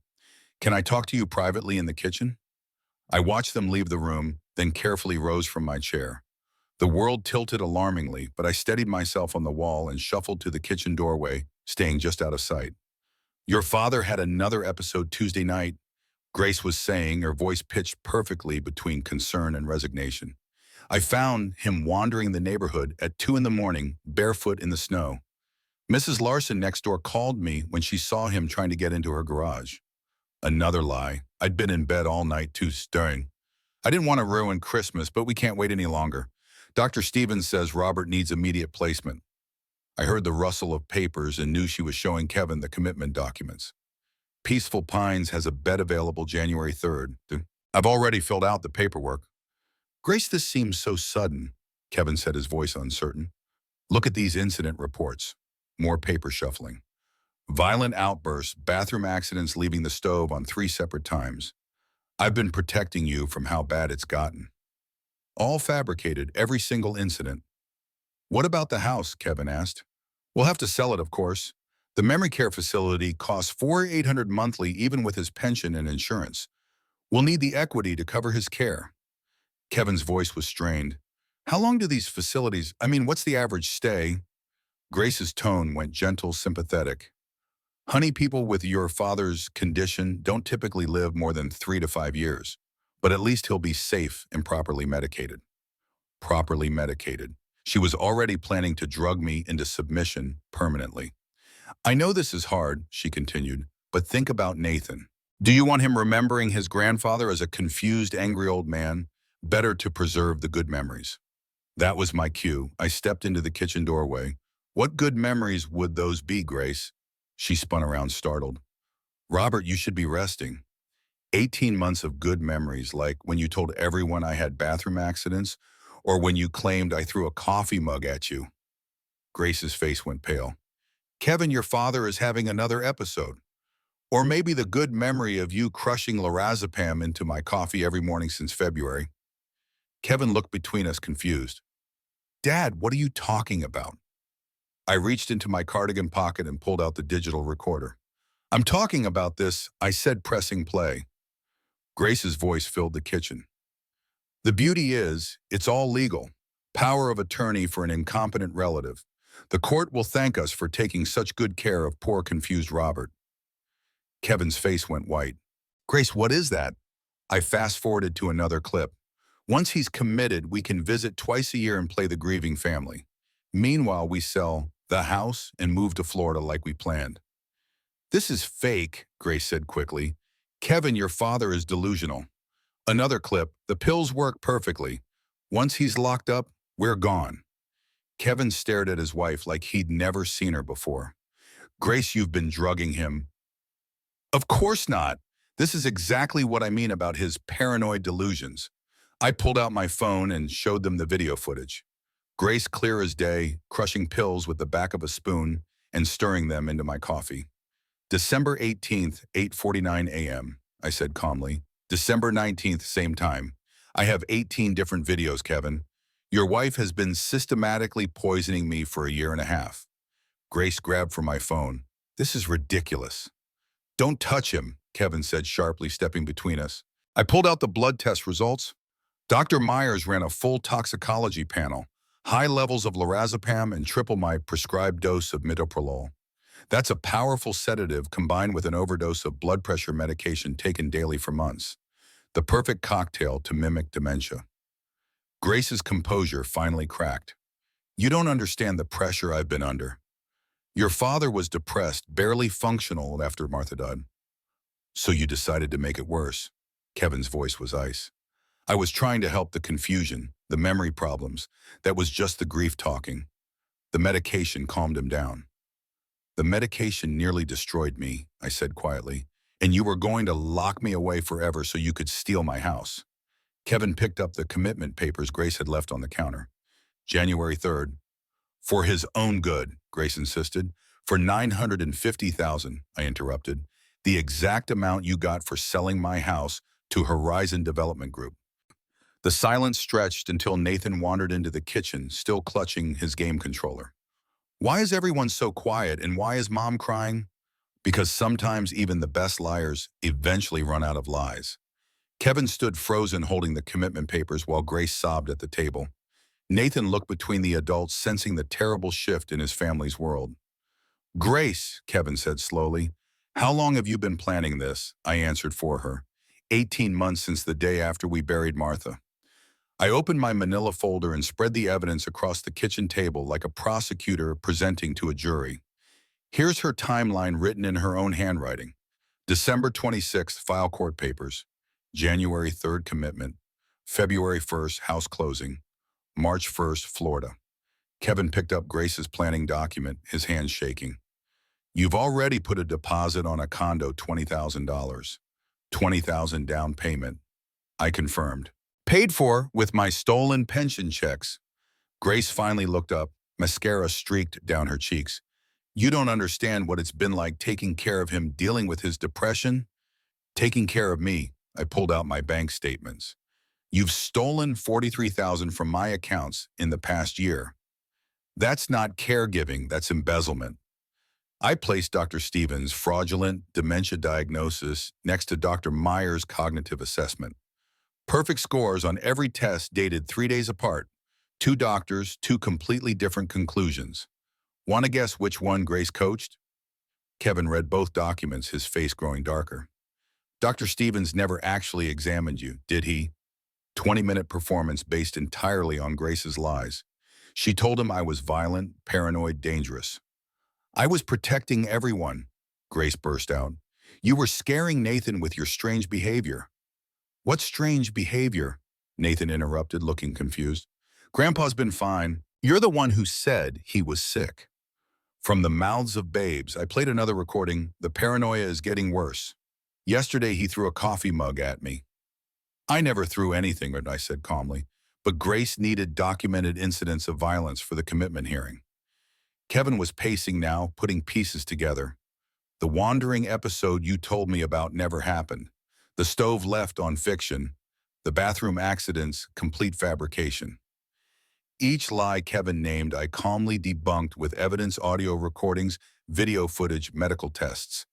"can I talk to you privately in the kitchen?" I watched them leave the room, then carefully rose from my chair. The world tilted alarmingly, but I steadied myself on the wall and shuffled to the kitchen doorway, staying just out of sight. "Your father had another episode Tuesday night," Grace was saying, her voice pitched perfectly between concern and resignation. "I found him wandering the neighborhood at 2 in the morning, barefoot in the snow. Mrs. Larson next door called me when she saw him trying to get into her garage." Another lie. I'd been in bed all night too stirring. "I didn't want to ruin Christmas, but we can't wait any longer. Dr. Stevens says Robert needs immediate placement." I heard the rustle of papers and knew she was showing Kevin the commitment documents. "Peaceful Pines has a bed available January 3rd. I've already filled out the paperwork." "Grace, this seems so sudden," Kevin said, his voice uncertain. "Look at these incident reports." More paper shuffling. "Violent outbursts, bathroom accidents, leaving the stove on 3 separate times. I've been protecting you from how bad it's gotten." "All fabricated, every single incident." "What about the house?" Kevin asked. "We'll have to sell it, of course. The memory care facility costs $4,800 monthly, even with his pension and insurance. We'll need the equity to cover his care." Kevin's voice was strained. "How long do these facilities, what's the average stay?" Grace's tone went gentle, sympathetic. "Honey, people with your father's condition don't typically live more than 3 to 5 years, but at least he'll be safe and properly medicated." Properly medicated. She was already planning to drug me into submission permanently. "I know this is hard," she continued, "but think about Nathan. Do you want him remembering his grandfather as a confused, angry old man? Better to preserve the good memories." That was my cue. I stepped into the kitchen doorway. "What good memories would those be, Grace?" She spun around, startled. "Robert, you should be resting." 18 months of good memories, like when you told everyone I had bathroom accidents, or when you claimed I threw a coffee mug at you. Grace's face went pale. "Kevin, your father is having another episode. Or maybe the good memory of you crushing lorazepam into my coffee every morning since February." Kevin looked between us, confused. "Dad, what are you talking about?" I reached into my cardigan pocket and pulled out the digital recorder. "I'm talking about this," I said, pressing play. Grace's voice filled the kitchen. "The beauty is, it's all legal. Power of attorney for an incompetent relative. The court will thank us for taking such good care of poor confused Robert." Kevin's face went white. "Grace, what is that?" I fast-forwarded to another clip. "Once he's committed, we can visit twice a year and play the grieving family. Meanwhile, we sell the house and move to Florida like we planned." "This is fake," Grace said quickly. "Kevin, your father is delusional." Another clip. "The pills work perfectly. Once he's locked up, we're gone." Kevin stared at his wife like he'd never seen her before. "Grace, you've been drugging him." "Of course not. This is exactly what I mean about his paranoid delusions. I pulled out my phone and showed them the video footage. Grace clear as day, crushing pills with the back of a spoon and stirring them into my coffee. December 18th, 8:49 a.m., I said calmly. December 19th, same time. I have 18 different videos, Kevin. Your wife has been systematically poisoning me for a year and a half. Grace grabbed for my phone. This is ridiculous. Don't touch him, Kevin said sharply, stepping between us. I pulled out the blood test results. Dr. Myers ran a full toxicology panel, high levels of lorazepam and triple my prescribed dose of metoprolol. That's a powerful sedative combined with an overdose of blood pressure medication taken daily for months. The perfect cocktail to mimic dementia. Grace's composure finally cracked. You don't understand the pressure I've been under. Your father was depressed, barely functional after Martha died. So you decided to make it worse. Kevin's voice was ice. I was trying to help the confusion, the memory problems. That was just the grief talking. The medication calmed him down. The medication nearly destroyed me, I said quietly, and you were going to lock me away forever so you could steal my house. Kevin picked up the commitment papers Grace had left on the counter. January 3rd. For his own good, Grace insisted. For $950,000, I interrupted. The exact amount you got for selling my house to Horizon Development Group. The silence stretched until Nathan wandered into the kitchen, still clutching his game controller. Why is everyone so quiet and why is Mom crying? Because sometimes even the best liars eventually run out of lies. Kevin stood frozen holding the commitment papers while Grace sobbed at the table. Nathan looked between the adults, sensing the terrible shift in his family's world. Grace, Kevin said slowly, how long have you been planning this? I answered for her. 18 months since the day after we buried Martha. I opened my manila folder and spread the evidence across the kitchen table like a prosecutor presenting to a jury. Here's her timeline written in her own handwriting. December 26th, file court papers. January 3rd, commitment. February 1st, house closing. March 1st, Florida. Kevin picked up Grace's planning document, his hands shaking. You've already put a deposit on a condo, $20,000. $20,000 down payment. I confirmed. Paid for with my stolen pension checks. Grace finally looked up, mascara streaked down her cheeks. You don't understand what it's been like taking care of him, dealing with his depression. Taking care of me. I pulled out my bank statements. You've stolen $43,000 from my accounts in the past year. That's not caregiving, that's embezzlement. I placed Dr. Stevens' fraudulent dementia diagnosis next to Dr. Myers' cognitive assessment. Perfect scores on every test dated 3 days apart. 2 doctors, 2 completely different conclusions. Want to guess which one Grace coached? Kevin read both documents, his face growing darker. Dr. Stevens never actually examined you, did he? 20-minute performance based entirely on Grace's lies. She told him I was violent, paranoid, dangerous. I was protecting everyone, Grace burst out. You were scaring Nathan with your strange behavior. What strange behavior? Nathan interrupted, looking confused. Grandpa's been fine. You're the one who said he was sick. From the mouths of babes, I played another recording. The paranoia is getting worse. Yesterday, he threw a coffee mug at me. I never threw anything, I said calmly, but Grace needed documented incidents of violence for the commitment hearing. Kevin was pacing now, putting pieces together. The wandering episode you told me about never happened. The stove left on fiction. The bathroom accidents, complete fabrication. Each lie Kevin named, I calmly debunked with evidence, audio recordings, video footage, medical tests.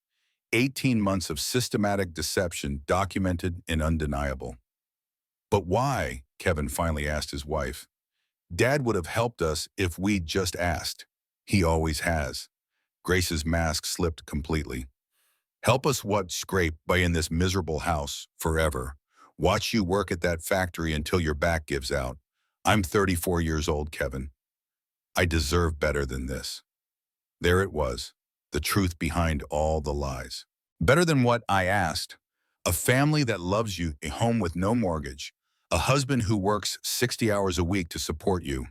18 months of systematic deception, documented and undeniable. But why? Kevin finally asked his wife. Dad would have helped us if we'd just asked. He always has. Grace's mask slipped completely. Help us what? Scrape by in this miserable house forever. Watch you work at that factory until your back gives out. I'm 34 years old, Kevin. I deserve better than this. There it was, the truth behind all the lies. Better than what? I asked. A family that loves you, a home with no mortgage, a husband who works 60 hours a week to support you.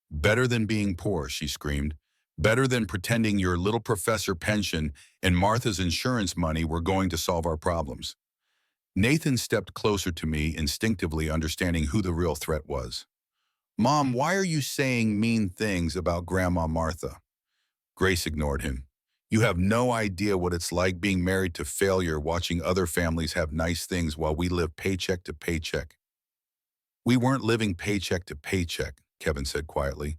Better than being poor, she screamed. Better than pretending your little professor pension and Martha's insurance money were going to solve our problems. Nathan stepped closer to me, instinctively understanding who the real threat was. Mom, why are you saying mean things about Grandma Martha? Grace ignored him. You have no idea what it's like being married to failure, watching other families have nice things while we live paycheck to paycheck. We weren't living paycheck to paycheck, Kevin said quietly.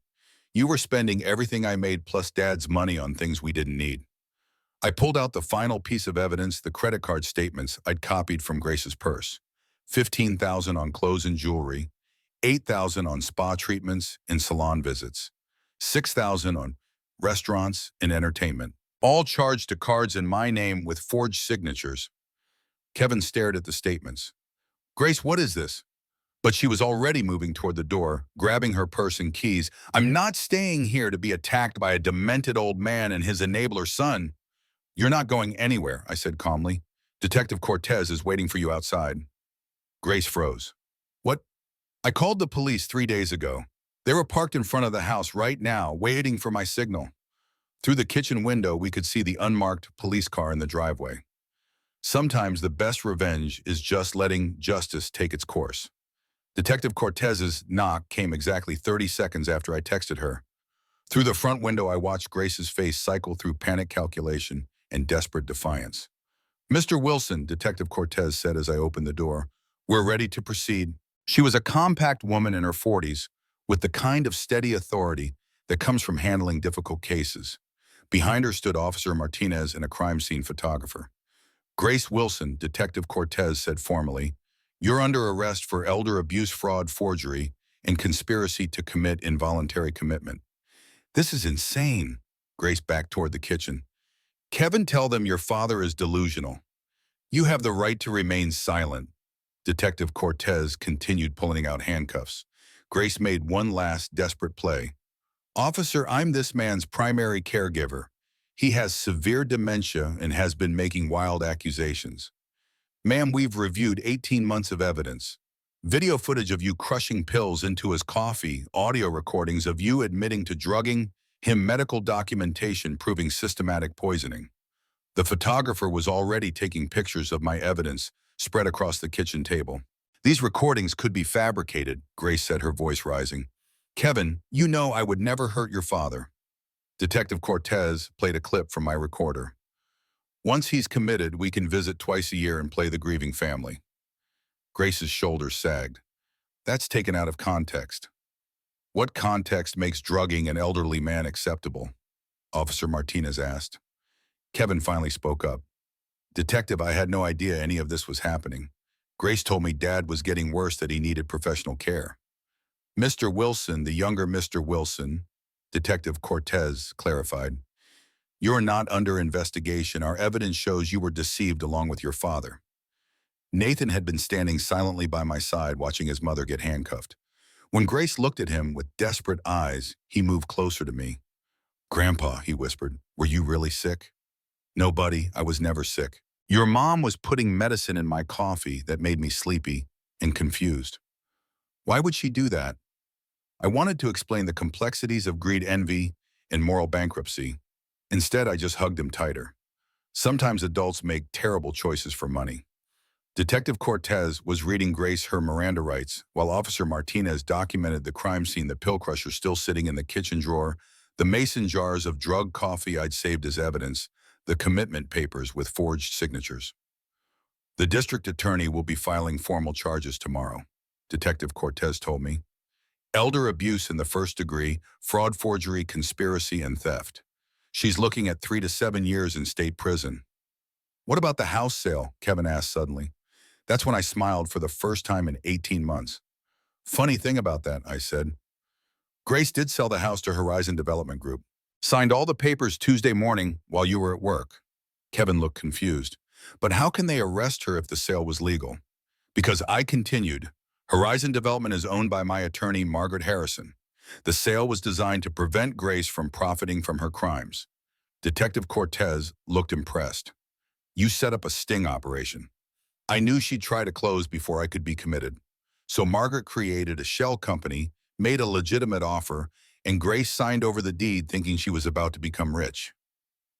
You were spending everything I made plus Dad's money on things we didn't need. I pulled out the final piece of evidence, the credit card statements I'd copied from Grace's purse. 15,000 on clothes and jewelry, 8,000 on spa treatments and salon visits, 6,000 on restaurants and entertainment, all charged to cards in my name with forged signatures. Kevin stared at the statements. Grace, what is this? But she was already moving toward the door, grabbing her purse and keys. I'm not staying here to be attacked by a demented old man and his enabler son. You're not going anywhere, I said calmly. Detective Cortez is waiting for you outside. Grace froze. What? I called the police 3 days ago. They were parked in front of the house right now, waiting for my signal. Through the kitchen window, we could see the unmarked police car in the driveway. Sometimes the best revenge is just letting justice take its course. Detective Cortez's knock came exactly 30 seconds after I texted her. Through the front window, I watched Grace's face cycle through panic calculation and desperate defiance. Mr. Wilson, Detective Cortez said as I opened the door, we're ready to proceed. She was a compact woman in her 40s, with the kind of steady authority that comes from handling difficult cases. Behind her stood Officer Martinez and a crime scene photographer. Grace Wilson, Detective Cortez said formally, you're under arrest for elder abuse, fraud, forgery, and conspiracy to commit involuntary commitment. This is insane. Grace backed toward the kitchen. Kevin, tell them your father is delusional. You have the right to remain silent. Detective Cortez continued pulling out handcuffs. Grace made one last desperate play. Officer, I'm this man's primary caregiver. He has severe dementia and has been making wild accusations. Ma'am, we've reviewed 18 months of evidence. Video footage of you crushing pills into his coffee, audio recordings of you admitting to drugging him, medical documentation proving systematic poisoning. The photographer was already taking pictures of my evidence spread across the kitchen table. These recordings could be fabricated, Grace said, her voice rising. Kevin, you know I would never hurt your father. Detective Cortez played a clip from my recorder. Once he's committed, we can visit twice a year and play the grieving family. Grace's shoulders sagged. That's taken out of context. What context makes drugging an elderly man acceptable? Officer Martinez asked. Kevin finally spoke up. Detective, I had no idea any of this was happening. Grace told me Dad was getting worse, that he needed professional care. Mr. Wilson, the younger Mr. Wilson, Detective Cortez clarified. You're not under investigation. Our evidence shows you were deceived along with your father. Nathan had been standing silently by my side, watching his mother get handcuffed. When Grace looked at him with desperate eyes, he moved closer to me. Grandpa, he whispered, were you really sick? No, buddy, I was never sick. Your mom was putting medicine in my coffee that made me sleepy and confused. Why would she do that? I wanted to explain the complexities of greed, envy, and moral bankruptcy. Instead, I just hugged him tighter. Sometimes adults make terrible choices for money. Detective Cortez was reading Grace her Miranda rights, while Officer Martinez documented the crime scene, the pill crusher still sitting in the kitchen drawer, the mason jars of drug coffee I'd saved as evidence, the commitment papers with forged signatures. The district attorney will be filing formal charges tomorrow, Detective Cortez told me. Elder abuse in the first degree, fraud, forgery, conspiracy, and theft. She's looking at 3 to 7 years in state prison. What about the house sale? Kevin asked suddenly. That's when I smiled for the first time in 18 months. Funny thing about that, I said. Grace did sell the house to Horizon Development Group. Signed all the papers Tuesday morning while you were at work. Kevin looked confused. But how can they arrest her if the sale was legal? Because I continued. Horizon Development is owned by my attorney, Margaret Harrison. The sale was designed to prevent Grace from profiting from her crimes. Detective Cortez looked impressed. You set up a sting operation. I knew she'd try to close before I could be committed. So Margaret created a shell company, made a legitimate offer, and Grace signed over the deed thinking she was about to become rich.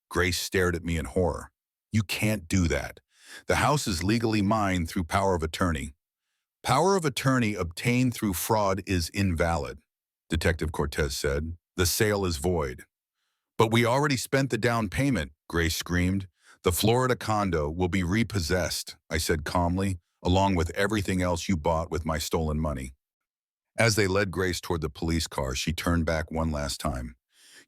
Grace stared at me in horror. You can't do that. The house is legally mine through power of attorney. Power of attorney obtained through fraud is invalid, Detective Cortez said. The sale is void. But we already spent the down payment, Grace screamed. The Florida condo will be repossessed, I said calmly, along with everything else you bought with my stolen money. As they led Grace toward the police car, she turned back one last time.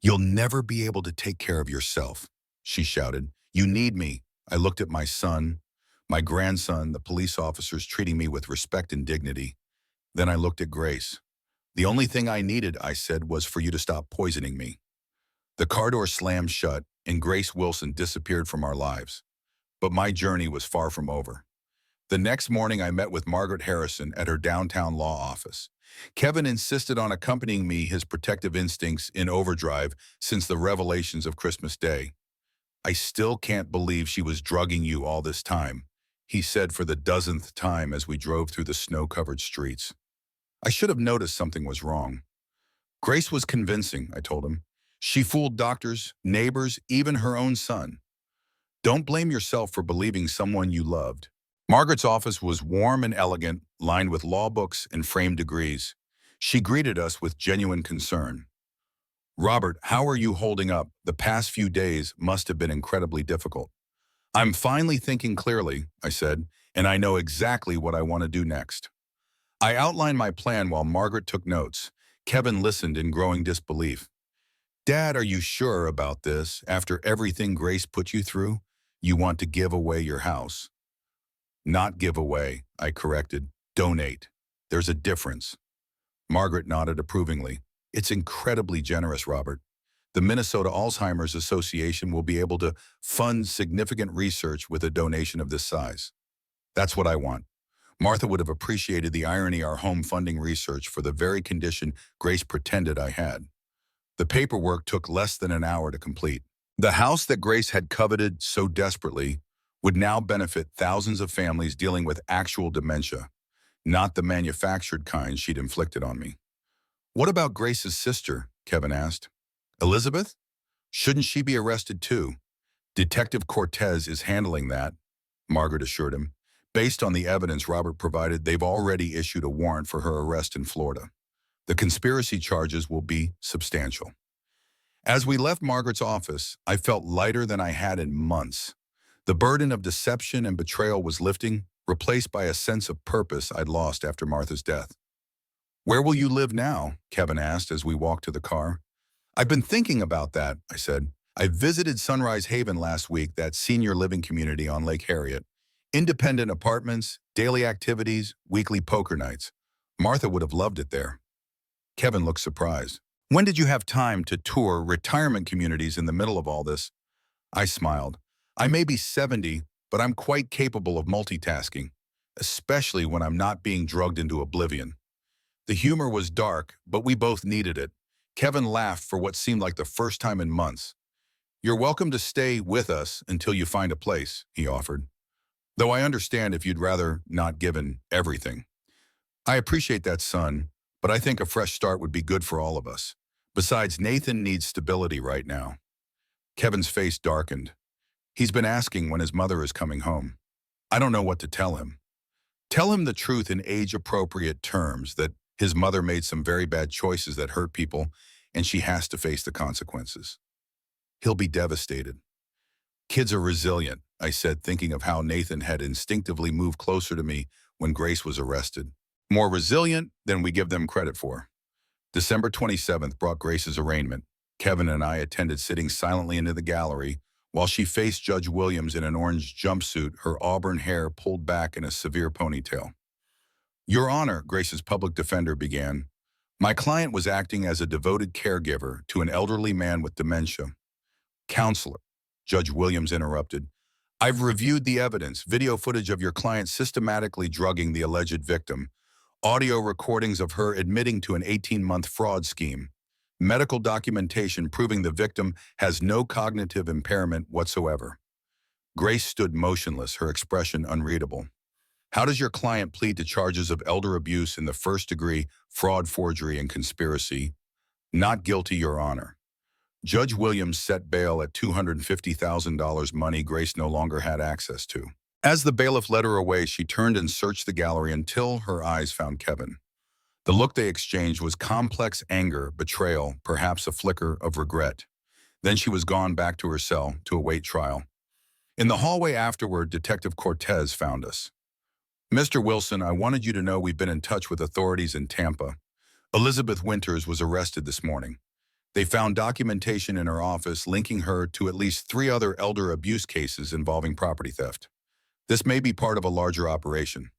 You'll never be able to take care of yourself, she shouted. You need me. I looked at my son, my grandson, the police officers treating me with respect and dignity. Then I looked at Grace. The only thing I needed, I said, was for you to stop poisoning me. The car door slammed shut, and Grace Wilson disappeared from our lives. But my journey was far from over. The next morning, I met with Margaret Harrison at her downtown law office. Kevin insisted on accompanying me, his protective instincts in overdrive since the revelations of Christmas Day. I still can't believe she was drugging you all this time, he said for the dozenth time as we drove through the snow-covered streets. I should have noticed something was wrong. Grace was convincing, I told him. She fooled doctors, neighbors, even her own son. Don't blame yourself for believing someone you loved. Margaret's office was warm and elegant, lined with law books and framed degrees. She greeted us with genuine concern. Robert, how are you holding up? The past few days must have been incredibly difficult. I'm finally thinking clearly, I said, and I know exactly what I want to do next. I outlined my plan while Margaret took notes. Kevin listened in growing disbelief. Dad, are you sure about this? After everything Grace put you through, you want to give away your house? Not give away, I corrected. Donate. There's a difference. Margaret nodded approvingly. It's incredibly generous, Robert. The Minnesota Alzheimer's Association will be able to fund significant research with a donation of this size. That's what I want. Martha would have appreciated the irony our home funding research for the very condition Grace pretended I had. The paperwork took less than an hour to complete. The house that Grace had coveted so desperately would now benefit thousands of families dealing with actual dementia, not the manufactured kind she'd inflicted on me. What about Grace's sister? Kevin asked. Elizabeth? Shouldn't she be arrested too? Detective Cortez is handling that, Margaret assured him. Based on the evidence Robert provided, they've already issued a warrant for her arrest in Florida. The conspiracy charges will be substantial. As we left Margaret's office, I felt lighter than I had in months. The burden of deception and betrayal was lifting, replaced by a sense of purpose I'd lost after Martha's death. Where will you live now? Kevin asked as we walked to the car. I've been thinking about that, I said. I visited Sunrise Haven last week, that senior living community on Lake Harriet. Independent apartments, daily activities, weekly poker nights. Martha would have loved it there. Kevin looked surprised. When did you have time to tour retirement communities in the middle of all this? I smiled. I may be 70, but I'm quite capable of multitasking, especially when I'm not being drugged into oblivion. The humor was dark, but we both needed it. Kevin laughed for what seemed like the first time in months. You're welcome to stay with us until you find a place, he offered. Though I understand if you'd rather not given everything. I appreciate that, son, but I think a fresh start would be good for all of us. Besides, Nathan needs stability right now. Kevin's face darkened. He's been asking when his mother is coming home. I don't know what to tell him. Tell him the truth in age-appropriate terms, that his mother made some very bad choices that hurt people, and she has to face the consequences. He'll be devastated. Kids are resilient, I said, thinking of how Nathan had instinctively moved closer to me when Grace was arrested. More resilient than we give them credit for. December 27th brought Grace's arraignment. Kevin and I attended, sitting silently into the gallery while she faced Judge Williams in an orange jumpsuit, her auburn hair pulled back in a severe ponytail. Your Honor, Grace's public defender began. My client was acting as a devoted caregiver to an elderly man with dementia. Counselor, Judge Williams interrupted. I've reviewed the evidence, video footage of your client systematically drugging the alleged victim, audio recordings of her admitting to an 18-month fraud scheme, medical documentation proving the victim has no cognitive impairment whatsoever. Grace stood motionless, her expression unreadable. How does your client plead to charges of elder abuse in the first degree, fraud, forgery, and conspiracy? Not guilty, Your Honor. Judge Williams set bail at $250,000, money Grace no longer had access to. As the bailiff led her away, she turned and searched the gallery until her eyes found Kevin. The look they exchanged was complex anger, betrayal, perhaps a flicker of regret. Then she was gone back to her cell to await trial. In the hallway afterward, Detective Cortez found us. Mr. Wilson, I wanted you to know we've been in touch with authorities in Tampa. Elizabeth Winters was arrested this morning. They found documentation in her office linking her to at least 3 other elder abuse cases involving property theft. This may be part of a larger operation.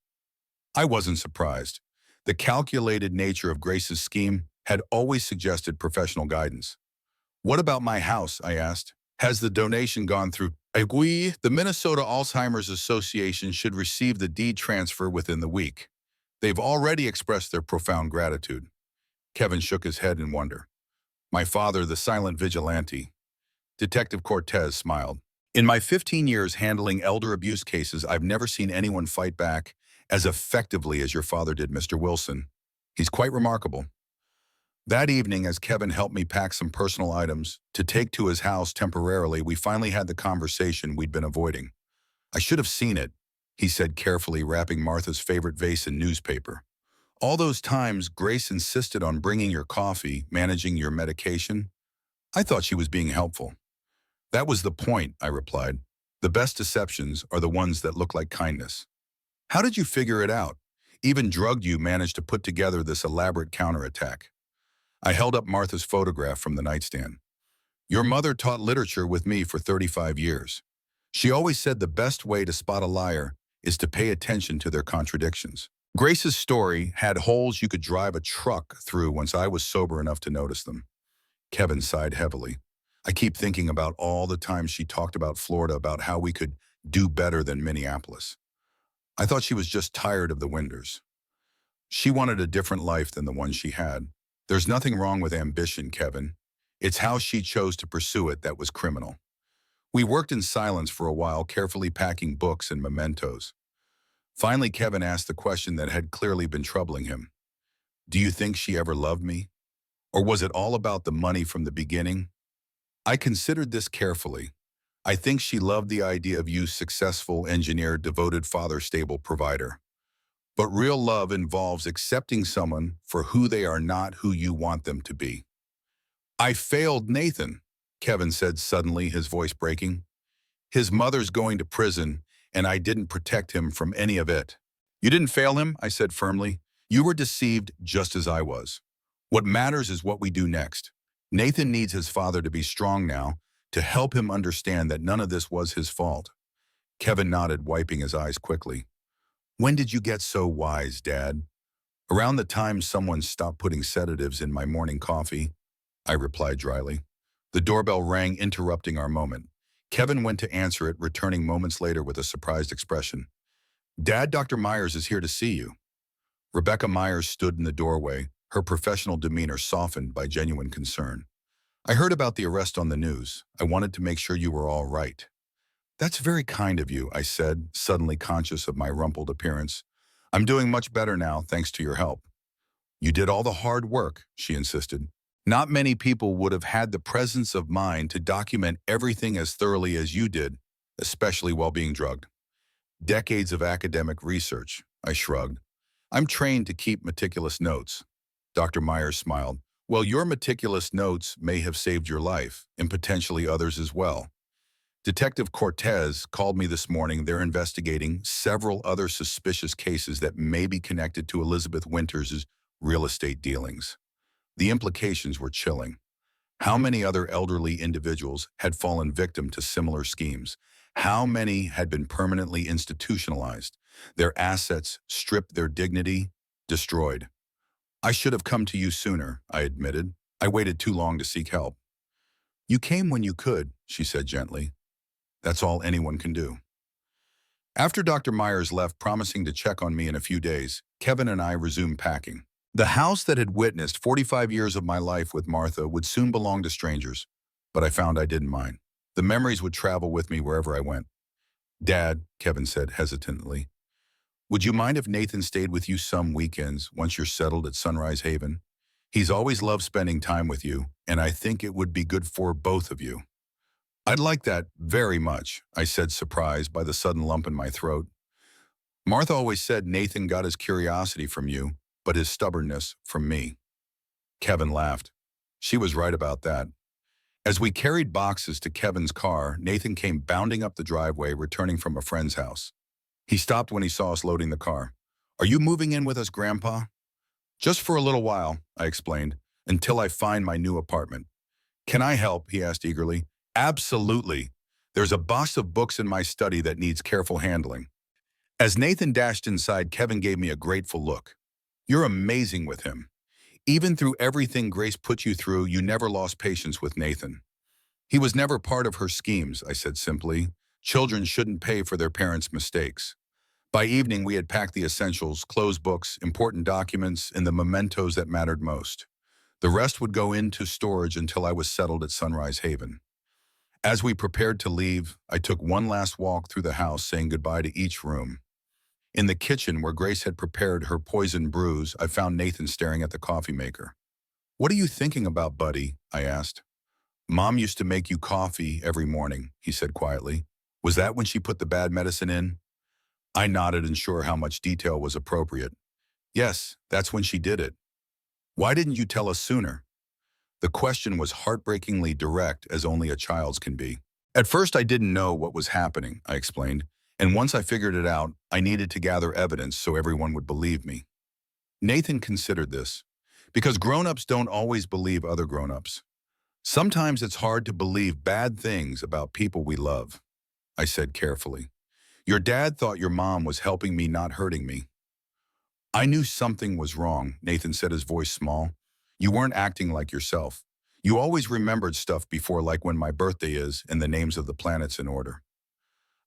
I wasn't surprised. The calculated nature of Grace's scheme had always suggested professional guidance. What about my house? I asked. Has the donation gone through? The Minnesota Alzheimer's Association should receive the deed transfer within the week. They've already expressed their profound gratitude. Kevin shook his head in wonder. My father, the silent vigilante. Detective Cortez smiled. In my 15 years handling elder abuse cases, I've never seen anyone fight back as effectively as your father did, Mr. Wilson. He's quite remarkable. That evening, as Kevin helped me pack some personal items to take to his house temporarily, we finally had the conversation we'd been avoiding. I should have seen it, he said carefully, wrapping Martha's favorite vase in newspaper. All those times Grace insisted on bringing your coffee, managing your medication. I thought she was being helpful. That was the point, I replied. The best deceptions are the ones that look like kindness. How did you figure it out? Even drugged you managed to put together this elaborate counterattack. I held up Martha's photograph from the nightstand. Your mother taught literature with me for 35 years. She always said the best way to spot a liar is to pay attention to their contradictions. Grace's story had holes you could drive a truck through once I was sober enough to notice them. Kevin sighed heavily. I keep thinking about all the times she talked about Florida, about how we could do better than Minneapolis. I thought she was just tired of the Winters. She wanted a different life than the one she had. There's nothing wrong with ambition, Kevin. It's how she chose to pursue it that was criminal. We worked in silence for a while, carefully packing books and mementos. Finally, Kevin asked the question that had clearly been troubling him. Do you think she ever loved me? Or was it all about the money from the beginning? I considered this carefully. I think she loved the idea of you, successful engineer, devoted father, stable provider. But real love involves accepting someone for who they are, not who you want them to be. I failed Nathan, Kevin said suddenly, his voice breaking. His mother's going to prison, and I didn't protect him from any of it. You didn't fail him, I said firmly. You were deceived just as I was. What matters is what we do next. Nathan needs his father to be strong now, to help him understand that none of this was his fault. Kevin nodded, wiping his eyes quickly. When did you get so wise, Dad? Around the time someone stopped putting sedatives in my morning coffee, I replied dryly. The doorbell rang, interrupting our moment. Kevin went to answer it, returning moments later with a surprised expression. Dad, Dr. Myers is here to see you. Rebecca Myers stood in the doorway, her professional demeanor softened by genuine concern. I heard about the arrest on the news. I wanted to make sure you were all right. That's very kind of you, I said, suddenly conscious of my rumpled appearance. I'm doing much better now, thanks to your help. You did all the hard work, she insisted. Not many people would have had the presence of mind to document everything as thoroughly as you did, especially while being drugged. Decades of academic research, I shrugged. I'm trained to keep meticulous notes. Dr. Myers smiled. Well, your meticulous notes may have saved your life, and potentially others as well. Detective Cortez called me this morning. They're investigating several other suspicious cases that may be connected to Elizabeth Winters' real estate dealings. The implications were chilling. How many other elderly individuals had fallen victim to similar schemes? How many had been permanently institutionalized, their assets stripped, their dignity destroyed? I should have come to you sooner, I admitted. I waited too long to seek help. You came when you could, she said gently. That's all anyone can do. After Dr. Myers left, promising to check on me in a few days, Kevin and I resumed packing. The house that had witnessed 45 years of my life with Martha would soon belong to strangers, but I found I didn't mind. The memories would travel with me wherever I went. Dad, Kevin said hesitantly, would you mind if Nathan stayed with you some weekends once you're settled at Sunrise Haven? He's always loved spending time with you, and I think it would be good for both of you. I'd like that very much, I said, surprised by the sudden lump in my throat. Martha always said Nathan got his curiosity from you, but his stubbornness from me. Kevin laughed. She was right about that. As we carried boxes to Kevin's car, Nathan came bounding up the driveway, returning from a friend's house. He stopped when he saw us loading the car. "Are you moving in with us, Grandpa?" "Just for a little while," I explained, "until I find my new apartment." "Can I help?" he asked eagerly. "Absolutely. There's a box of books in my study that needs careful handling." As Nathan dashed inside, Kevin gave me a grateful look. "You're amazing with him. Even through everything Grace put you through, you never lost patience with Nathan." "He was never part of her schemes," I said simply. "Children shouldn't pay for their parents' mistakes." By evening, we had packed the essentials, closed books, important documents, and the mementos that mattered most. The rest would go into storage until I was settled at Sunrise Haven. As we prepared to leave, I took one last walk through the house, saying goodbye to each room. In the kitchen, where Grace had prepared her poison brews, I found Nathan staring at the coffee maker. "What are you thinking about, buddy?" I asked. "Mom used to make you coffee every morning," he said quietly. "Was that when she put the bad medicine in?" I nodded, unsure how much detail was appropriate. "Yes, that's when she did it." "Why didn't you tell us sooner?" The question was heartbreakingly direct, as only a child's can be. "At first I didn't know what was happening," I explained, "and once I figured it out, I needed to gather evidence so everyone would believe me." Nathan considered this, because grown-ups don't always believe other grown-ups. "Sometimes it's hard to believe bad things about people we love," I said carefully. "Your dad thought your mom was helping me, not hurting me." "I knew something was wrong," Nathan said, his voice small. "You weren't acting like yourself. You always remembered stuff before, like when my birthday is and the names of the planets in order."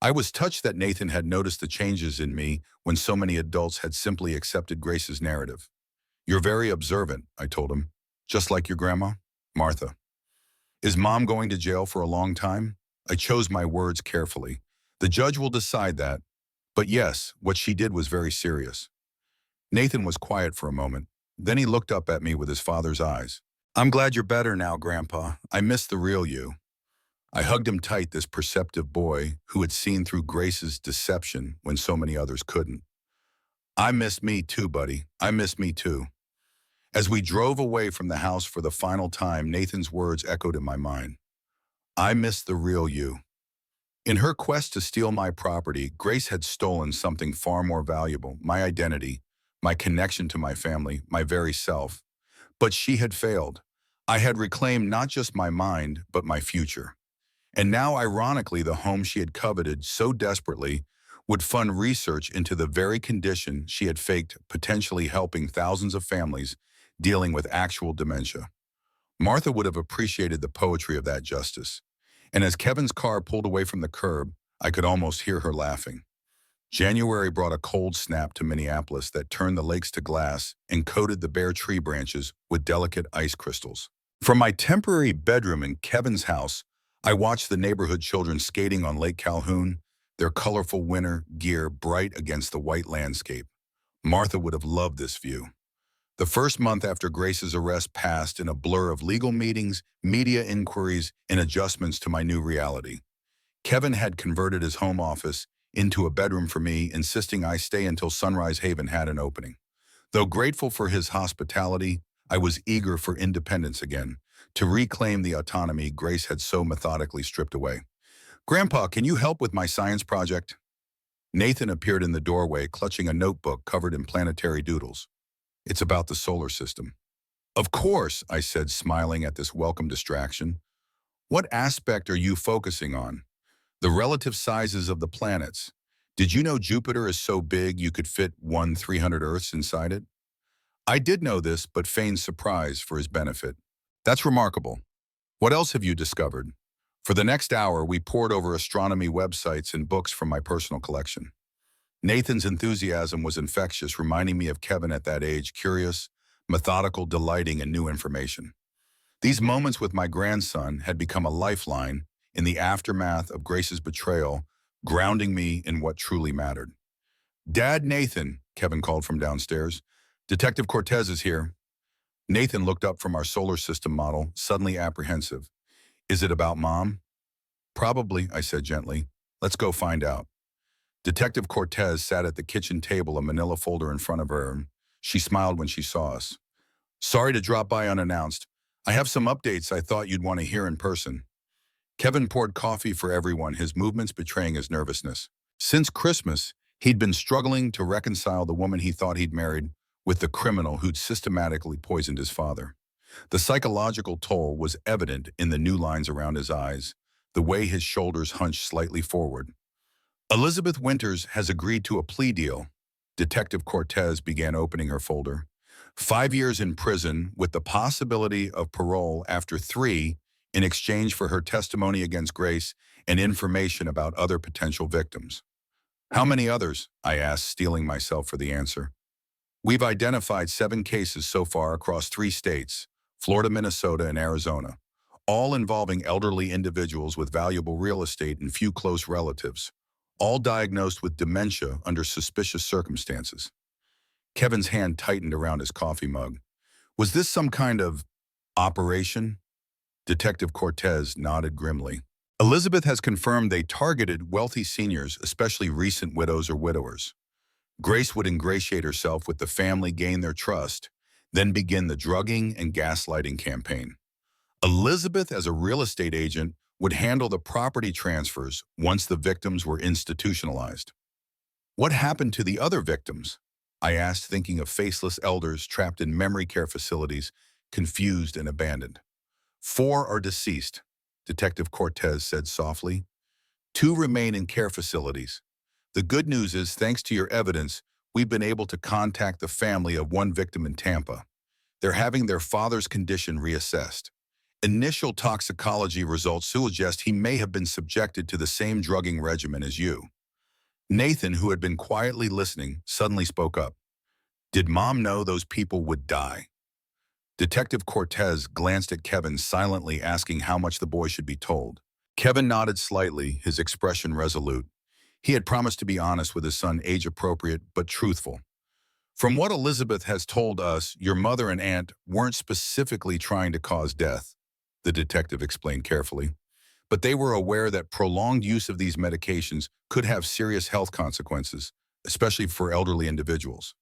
I was touched that Nathan had noticed the changes in me when so many adults had simply accepted Grace's narrative. "You're very observant," I told him. "Just like your grandma, Martha." "Is Mom going to jail for a long time?" I chose my words carefully. "The judge will decide that. But yes, what she did was very serious." Nathan was quiet for a moment. Then he looked up at me with his father's eyes. "I'm glad you're better now, Grandpa. I miss the real you." I hugged him tight, this perceptive boy who had seen through Grace's deception when so many others couldn't. "I miss me too, buddy. I miss me too." As we drove away from the house for the final time, Nathan's words echoed in my mind. "I miss the real you." In her quest to steal my property, Grace had stolen something far more valuable: my identity, my connection to my family, my very self. But she had failed. I had reclaimed not just my mind, but my future. And now, ironically, the home she had coveted so desperately would fund research into the very condition she had faked, potentially helping thousands of families dealing with actual dementia. Martha would have appreciated the poetry of that justice. And as Kevin's car pulled away from the curb, I could almost hear her laughing. January brought a cold snap to Minneapolis that turned the lakes to glass and coated the bare tree branches with delicate ice crystals. From my temporary bedroom in Kevin's house, I watched the neighborhood children skating on Lake Calhoun, their colorful winter gear bright against the white landscape. Martha would have loved this view. The first month after Grace's arrest passed in a blur of legal meetings, media inquiries, and adjustments to my new reality. Kevin had converted his home office into a bedroom for me, insisting I stay until Sunrise Haven had an opening. Though grateful for his hospitality, I was eager for independence again, to reclaim the autonomy Grace had so methodically stripped away. "Grandpa, can you help with my science project?" Nathan appeared in the doorway, clutching a notebook covered in planetary doodles. "It's about the solar system." "Of course," I said, smiling at this welcome distraction. "What aspect are you focusing on?" "The relative sizes of the planets. Did you know Jupiter is so big you could fit 1/300 Earths inside it?" I did know this, but feigned surprise for his benefit. "That's remarkable. What else have you discovered?" For the next hour, we pored over astronomy websites and books from my personal collection. Nathan's enthusiasm was infectious, reminding me of Kevin at that age, curious, methodical, delighting in new information. These moments with my grandson had become a lifeline in the aftermath of Grace's betrayal, grounding me in what truly mattered. "Dad, Nathan," Kevin called from downstairs. "Detective Cortez is here." Nathan looked up from our solar system model, suddenly apprehensive. Is it about Mom? Probably, I said gently. Let's go find out. Detective Cortez sat at the kitchen table, a manila folder in front of her. She smiled when she saw us. Sorry to drop by unannounced. I have some updates I thought you'd want to hear in person. Kevin poured coffee for everyone, his movements betraying his nervousness. Since Christmas, he'd been struggling to reconcile the woman he thought he'd married with the criminal who'd systematically poisoned his father. The psychological toll was evident in the new lines around his eyes, the way his shoulders hunched slightly forward. Elizabeth Winters has agreed to a plea deal. Detective Cortez began opening her folder. 5 years in prison with the possibility of parole after 3 in exchange for her testimony against Grace and information about other potential victims. How many others? I asked, steeling myself for the answer. We've identified 7 cases so far across 3 states, Florida, Minnesota, and Arizona, all involving elderly individuals with valuable real estate and few close relatives, all diagnosed with dementia under suspicious circumstances. Kevin's hand tightened around his coffee mug. Was this some kind of operation? Detective Cortez nodded grimly. Elizabeth has confirmed they targeted wealthy seniors, especially recent widows or widowers. Grace would ingratiate herself with the family, gain their trust, then begin the drugging and gaslighting campaign. Elizabeth, as a real estate agent, would handle the property transfers once the victims were institutionalized. What happened to the other victims? I asked, thinking of faceless elders trapped in memory care facilities, confused and abandoned. 4 are deceased, Detective Cortez said softly. 2 remain in care facilities. The good news is, thanks to your evidence, we've been able to contact the family of 1 victim in Tampa. They're having their father's condition reassessed. Initial toxicology results suggest he may have been subjected to the same drugging regimen as you. Nathan, who had been quietly listening, suddenly spoke up. Did Mom know those people would die? Detective Cortez glanced at Kevin, silently asking how much the boy should be told. Kevin nodded slightly, his expression resolute. He had promised to be honest with his son, age-appropriate but truthful. From what Elizabeth has told us, your mother and aunt weren't specifically trying to cause death, the detective explained carefully, but they were aware that prolonged use of these medications could have serious health consequences, especially for elderly individuals.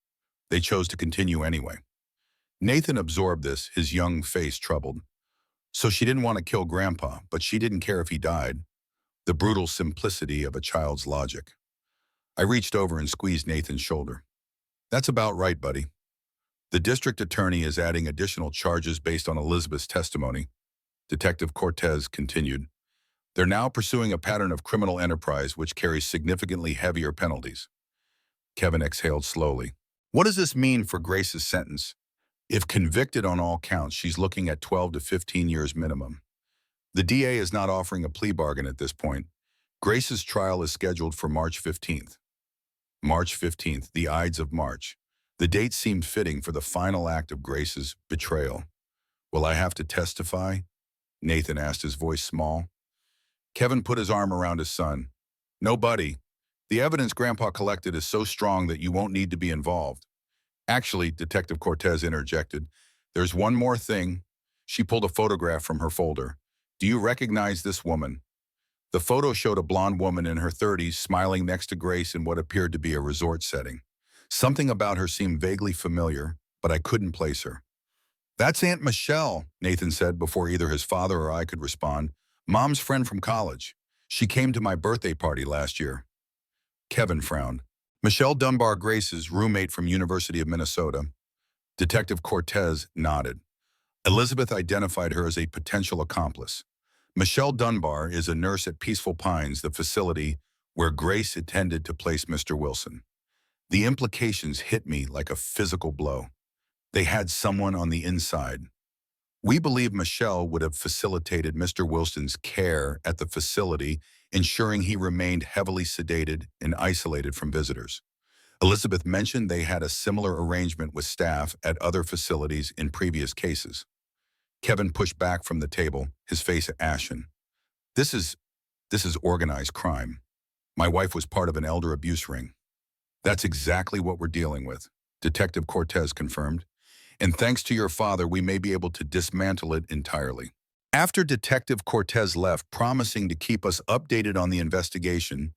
They chose to continue anyway. Nathan absorbed this, his young face troubled. So she didn't want to kill Grandpa, but she didn't care if he died. The brutal simplicity of a child's logic. I reached over and squeezed Nathan's shoulder. That's about right, buddy. The district attorney is adding additional charges based on Elizabeth's testimony. Detective Cortez continued. They're now pursuing a pattern of criminal enterprise which carries significantly heavier penalties. Kevin exhaled slowly. What does this mean for Grace's sentence? If convicted on all counts, she's looking at 12 to 15 years minimum. The DA is not offering a plea bargain at this point. Grace's trial is scheduled for March 15th. March 15th, the Ides of March. The date seemed fitting for the final act of Grace's betrayal. Will I have to testify? Nathan asked, his voice small. Kevin put his arm around his son. No, buddy. The evidence Grandpa collected is so strong that you won't need to be involved. Actually, Detective Cortez interjected, there's one more thing. She pulled a photograph from her folder. Do you recognize this woman? The photo showed a blonde woman in her 30s smiling next to Grace in what appeared to be a resort setting. Something about her seemed vaguely familiar, but I couldn't place her. That's Aunt Michelle, Nathan said before either his father or I could respond. Mom's friend from college. She came to my birthday party last year. Kevin frowned. Michelle Dunbar, Grace's roommate from University of Minnesota. Detective Cortez nodded. Elizabeth identified her as a potential accomplice. Michelle Dunbar is a nurse at Peaceful Pines, the facility where Grace intended to place Mr. Wilson. The implications hit me like a physical blow. They had someone on the inside. We believe Michelle would have facilitated Mr. Wilson's care at the facility, ensuring he remained heavily sedated and isolated from visitors. Elizabeth mentioned they had a similar arrangement with staff at other facilities in previous cases. Kevin pushed back from the table, his face ashen. This is organized crime. My wife was part of an elder abuse ring. That's exactly what we're dealing with, Detective Cortez confirmed. and thanks to your father, we may be able to dismantle it entirely. After Detective Cortez left, promising to keep us updated on the investigation,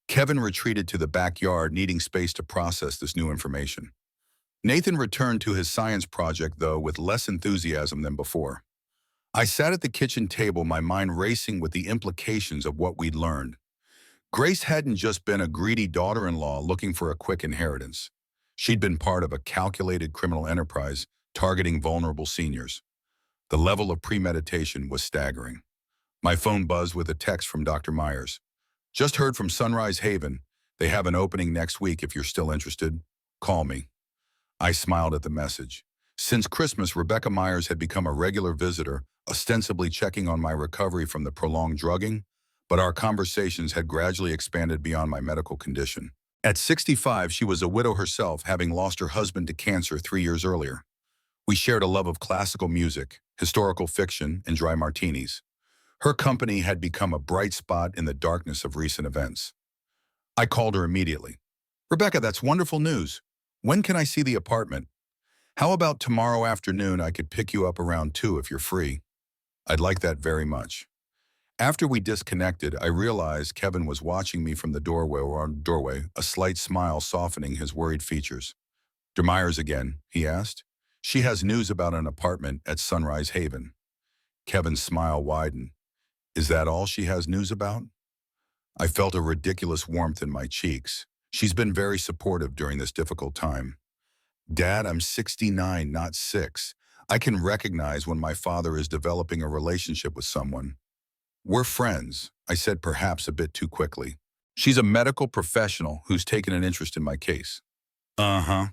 Kevin retreated to the backyard, needing space to process this new information. Nathan returned to his science project, though, with less enthusiasm than before. I sat at the kitchen table, my mind racing with the implications of what we'd learned. Grace hadn't just been a greedy daughter-in-law looking for a quick inheritance. She'd been part of a calculated criminal enterprise targeting vulnerable seniors. The level of premeditation was staggering. My phone buzzed with a text from Dr. Myers. Just heard from Sunrise Haven. They have an opening next week if you're still interested. Call me. I smiled at the message. Since Christmas, Rebecca Myers had become a regular visitor, ostensibly checking on my recovery from the prolonged drugging, but our conversations had gradually expanded beyond my medical condition. At 65, she was a widow herself, having lost her husband to cancer 3 years earlier. We shared a love of classical music, historical fiction, and dry martinis. Her company had become a bright spot in the darkness of recent events. I called her immediately. Rebecca, that's wonderful news. When can I see the apartment? How about tomorrow afternoon? I could pick you up around 2 if you're free. I'd like that very much. After we disconnected, I realized Kevin was watching me from the doorway, a slight smile softening his worried features. Myers again, he asked. She has news about an apartment at Sunrise Haven. Kevin's smile widened. Is that all she has news about? I felt a ridiculous warmth in my cheeks. She's been very supportive during this difficult time. Dad, I'm 69, not 6. I can recognize when my father is developing a relationship with someone. We're friends, I said, perhaps a bit too quickly. She's a medical professional who's taken an interest in my case. Uh-huh.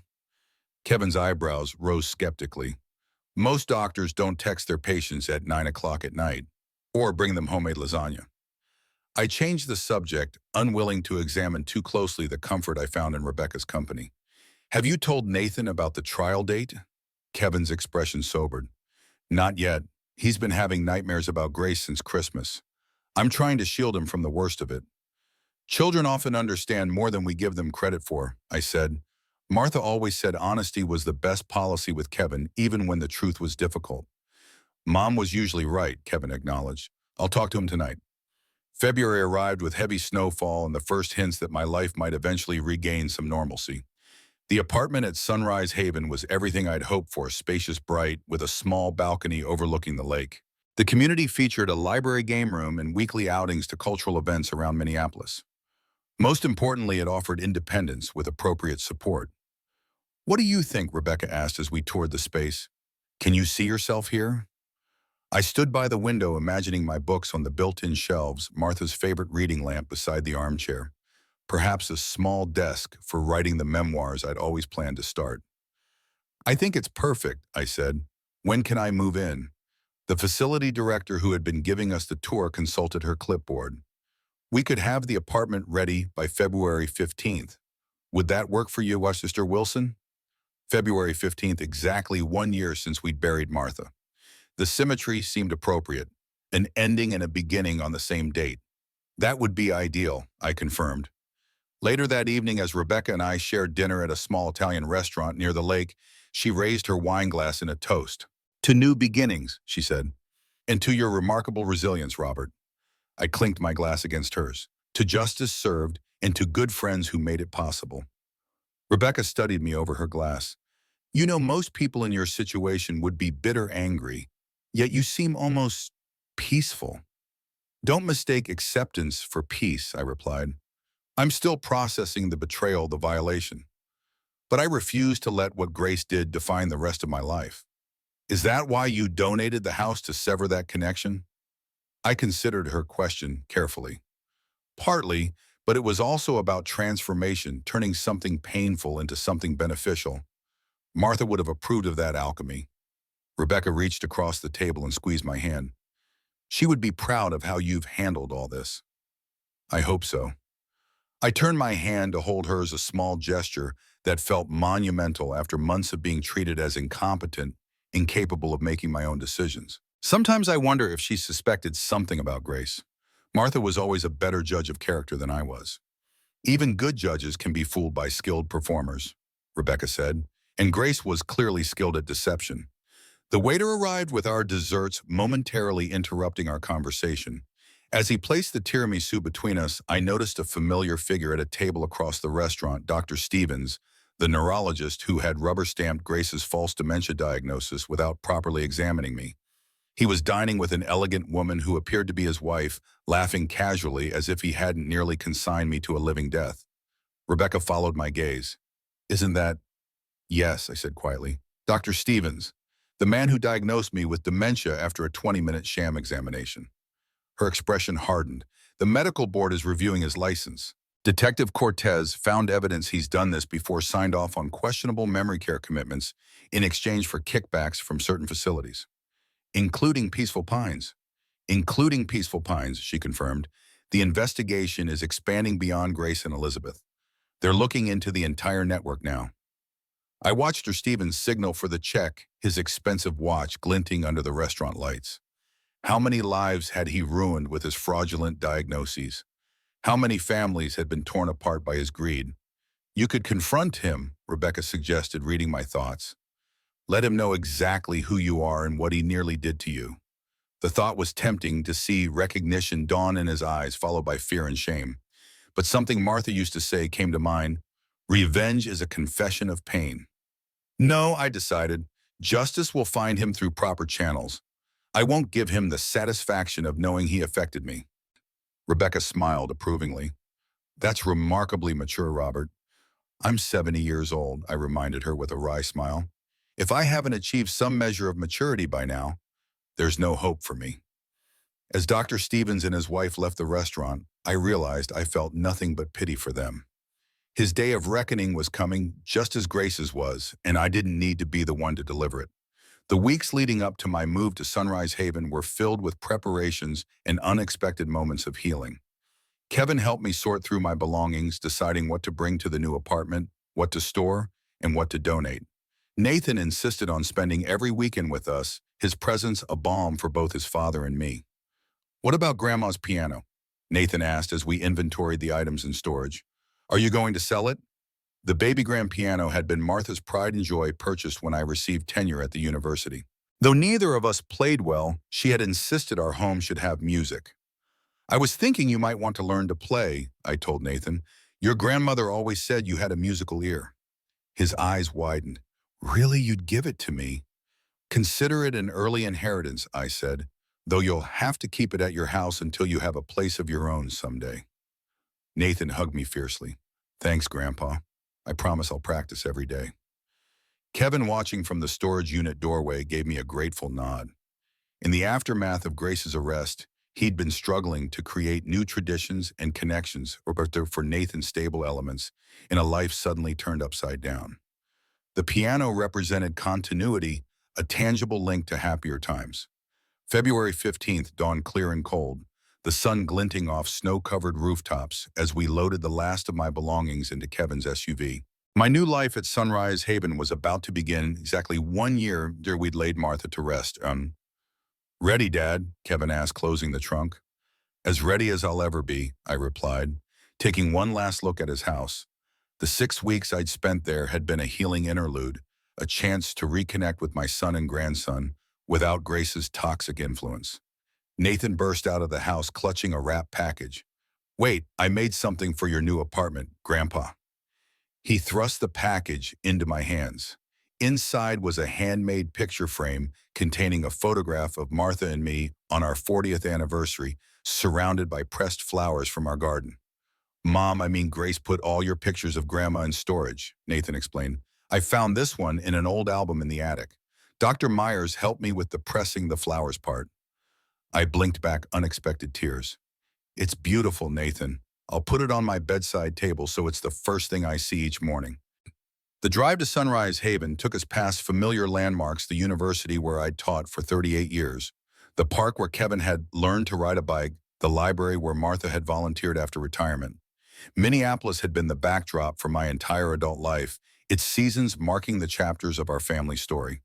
Kevin's eyebrows rose skeptically. Most doctors don't text their patients at 9 o'clock at night or bring them homemade lasagna. I changed the subject, unwilling to examine too closely the comfort I found in Rebecca's company. Have you told Nathan about the trial date? Kevin's expression sobered. Not yet. He's been having nightmares about Grace since Christmas. I'm trying to shield him from the worst of it. Children often understand more than we give them credit for, I said. Martha always said honesty was the best policy with Kevin, even when the truth was difficult. Mom was usually right, Kevin acknowledged. I'll talk to him tonight. February arrived with heavy snowfall and the first hints that my life might eventually regain some normalcy. The apartment at Sunrise Haven was everything I'd hoped for, spacious, bright, with a small balcony overlooking the lake. The community featured a library game room and weekly outings to cultural events around Minneapolis. Most importantly, it offered independence with appropriate support. What do you think? Rebecca asked as we toured the space. Can you see yourself here? I stood by the window, imagining my books on the built-in shelves, Martha's favorite reading lamp beside the armchair, perhaps a small desk for writing the memoirs I'd always planned to start. I think it's perfect, I said. When can I move in? The facility director who had been giving us the tour consulted her clipboard. We could have the apartment ready by February 15th. Would that work for you, Sister Wilson? February 15th, exactly 1 year since we'd buried Martha. The symmetry seemed appropriate, an ending and a beginning on the same date. That would be ideal, I confirmed. Later that evening, as Rebecca and I shared dinner at a small Italian restaurant near the lake, she raised her wine glass in a toast. To new beginnings, she said. And to your remarkable resilience, Robert. I clinked my glass against hers. To justice served, and to good friends who made it possible. Rebecca studied me over her glass. You know, most people in your situation would be bitter angry, yet you seem almost peaceful. Don't mistake acceptance for peace, I replied. I'm still processing the betrayal, the violation. But I refuse to let what Grace did define the rest of my life. Is that why you donated the house, to sever that connection? I considered her question carefully. Partly, but it was also about transformation, turning something painful into something beneficial. Martha would have approved of that alchemy. Rebecca reached across the table and squeezed my hand. She would be proud of how you've handled all this. I hope so. I turned my hand to hold hers, a small gesture that felt monumental after months of being treated as incompetent, incapable of making my own decisions. Sometimes I wonder if she suspected something about Grace. Martha was always a better judge of character than I was. Even good judges can be fooled by skilled performers, Rebecca said, And Grace was clearly skilled at deception. The waiter arrived with our desserts, momentarily interrupting our conversation. As he placed the tiramisu between us, I noticed a familiar figure at a table across the restaurant, Dr. Stevens, the neurologist who had rubber-stamped Grace's false dementia diagnosis without properly examining me. He was dining with an elegant woman who appeared to be his wife, laughing casually as if he hadn't nearly consigned me to a living death. Rebecca followed my gaze. "Isn't that—" "Yes," I said quietly. "Dr. Stevens, the man who diagnosed me with dementia after a 20-minute sham examination." Her expression hardened. "The medical board is reviewing his license. Detective Cortez found evidence he's done this before, signed off on questionable memory care commitments in exchange for kickbacks from certain facilities. Including Peaceful Pines." "Including Peaceful Pines," she confirmed. "The investigation is expanding beyond Grace and Elizabeth. They're looking into the entire network now." I watched her Stevens signal for the check, his expensive watch glinting under the restaurant lights. How many lives had he ruined with his fraudulent diagnoses? How many families had been torn apart by his greed? "You could confront him," Rebecca suggested, reading my thoughts. "Let him know exactly who you are and what he nearly did to you." The thought was tempting, to see recognition dawn in his eyes, followed by fear and shame. But something Martha used to say came to mind: "Revenge is a confession of pain." No, I decided. Justice will find him through proper channels. I won't give him the satisfaction of knowing he affected me. Rebecca smiled approvingly. "That's remarkably mature, Robert." "I'm 70 years old," I reminded her with a wry smile. "If I haven't achieved some measure of maturity by now, there's no hope for me." As Dr. Stevens and his wife left the restaurant, I realized I felt nothing but pity for them. His day of reckoning was coming, just as Grace's was, and I didn't need to be the one to deliver it. The weeks leading up to my move to Sunrise Haven were filled with preparations and unexpected moments of healing. Kevin helped me sort through my belongings, deciding what to bring to the new apartment, what to store, and what to donate. Nathan insisted on spending every weekend with us, his presence a balm for both his father and me. "What about Grandma's piano?" Nathan asked as we inventoried the items in storage. "Are you going to sell it?" The baby grand piano had been Martha's pride and joy, purchased when I received tenure at the university. Though neither of us played well, she had insisted our home should have music. "I was thinking you might want to learn to play," I told Nathan. "Your grandmother always said you had a musical ear." His eyes widened. "Really, you'd give it to me?" "Consider it an early inheritance," I said, "though you'll have to keep it at your house until you have a place of your own someday." Nathan hugged me fiercely. "Thanks, Grandpa. I promise I'll practice every day." Kevin, watching from the storage unit doorway, gave me a grateful nod. In the aftermath of Grace's arrest, he'd been struggling to create new traditions and connections for Nathan's stable elements in a life suddenly turned upside down. The piano represented continuity, a tangible link to happier times. February 15th dawned clear and cold, the sun glinting off snow-covered rooftops as we loaded the last of my belongings into Kevin's SUV. My new life at Sunrise Haven was about to begin, exactly 1 year after we'd laid Martha to rest. "Ready, Dad?" Kevin asked, closing the trunk. "As ready as I'll ever be," I replied, taking one last look at his house. The 6 weeks I'd spent there had been a healing interlude, a chance to reconnect with my son and grandson without Grace's toxic influence. Nathan burst out of the house clutching a wrapped package. "Wait, I made something for your new apartment, Grandpa." He thrust the package into my hands. Inside was a handmade picture frame containing a photograph of Martha and me on our 40th anniversary, surrounded by pressed flowers from our garden. Grace put all your pictures of Grandma in storage," Nathan explained. "I found this one in an old album in the attic. Dr. Myers helped me with the pressing the flowers part." I blinked back unexpected tears. "It's beautiful, Nathan. I'll put it on my bedside table so it's the first thing I see each morning." The drive to Sunrise Haven took us past familiar landmarks: the university where I'd taught for 38 years, the park where Kevin had learned to ride a bike, the library where Martha had volunteered after retirement. Minneapolis had been the backdrop for my entire adult life, its seasons marking the chapters of our family story.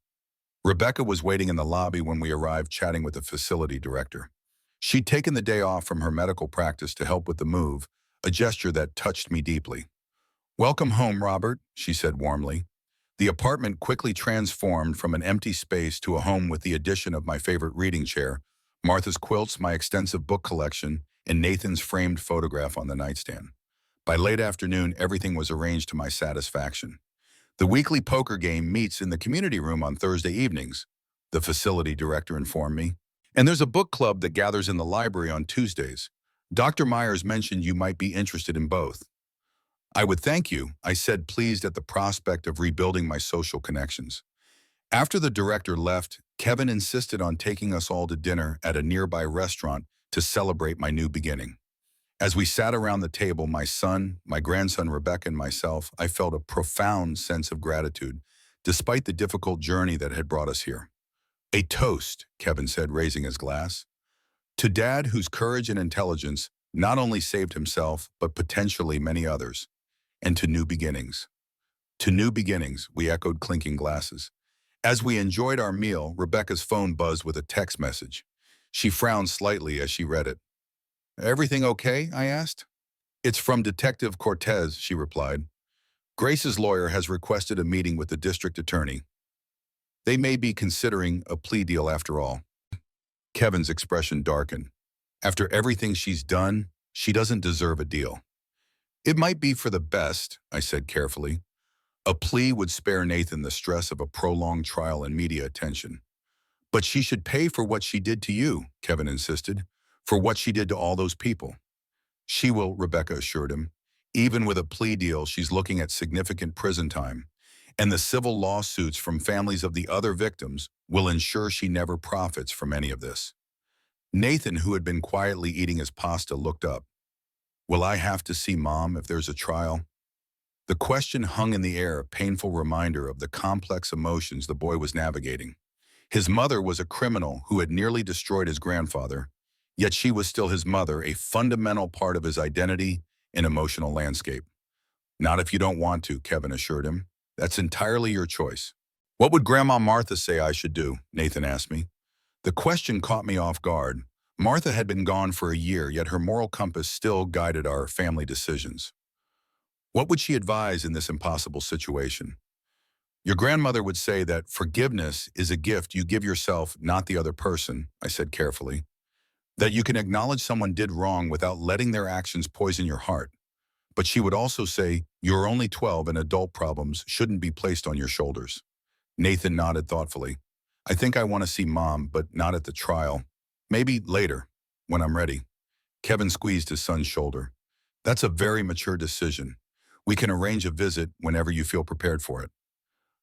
Rebecca was waiting in the lobby when we arrived, chatting with the facility director. She'd taken the day off from her medical practice to help with the move, a gesture that touched me deeply. "Welcome home, Robert," she said warmly. The apartment quickly transformed from an empty space to a home with the addition of my favorite reading chair, Martha's quilts, my extensive book collection, and Nathan's framed photograph on the nightstand. By late afternoon, everything was arranged to my satisfaction. The weekly poker game meets in the community room on Thursday evenings, the facility director informed me. And there's a book club that gathers in the library on Tuesdays. Dr. Myers mentioned you might be interested in both. I would thank you, I said, pleased at the prospect of rebuilding my social connections. After the director left, Kevin insisted on taking us all to dinner at a nearby restaurant to celebrate my new beginning. As we sat around the table, my son, my grandson Rebecca, and myself, I felt a profound sense of gratitude, despite the difficult journey that had brought us here. A toast, Kevin said, raising his glass. To Dad, whose courage and intelligence not only saved himself, but potentially many others. And to new beginnings. To new beginnings, we echoed, clinking glasses. As we enjoyed our meal, Rebecca's phone buzzed with a text message. She frowned slightly as she read it. Everything okay? I asked. It's from Detective Cortez, she replied. Grace's lawyer has requested a meeting with the district attorney. They may be considering a plea deal after all. Kevin's expression darkened. After everything she's done, she doesn't deserve a deal. It might be for the best, I said carefully. A plea would spare Nathan the stress of a prolonged trial and media attention. But she should pay for what she did to you, Kevin insisted, for what she did to all those people. She will, Rebecca assured him. Even with a plea deal, she's looking at significant prison time, and the civil lawsuits from families of the other victims will ensure she never profits from any of this. Nathan, who had been quietly eating his pasta, looked up. Will I have to see Mom if there's a trial? The question hung in the air, a painful reminder of the complex emotions the boy was navigating. His mother was a criminal who had nearly destroyed his grandfather, yet she was still his mother, a fundamental part of his identity and emotional landscape. Not if you don't want to, Kevin assured him. That's entirely your choice. What would Grandma Martha say I should do? Nathan asked me. The question caught me off guard. Martha had been gone for a year, yet her moral compass still guided our family decisions. What would she advise in this impossible situation? Your grandmother would say that forgiveness is a gift you give yourself, not the other person, I said carefully. That you can acknowledge someone did wrong without letting their actions poison your heart. But she would also say, you're only 12 and adult problems shouldn't be placed on your shoulders. Nathan nodded thoughtfully. I think I want to see Mom, but not at the trial. Maybe later, when I'm ready. Kevin squeezed his son's shoulder. That's a very mature decision. We can arrange a visit whenever you feel prepared for it.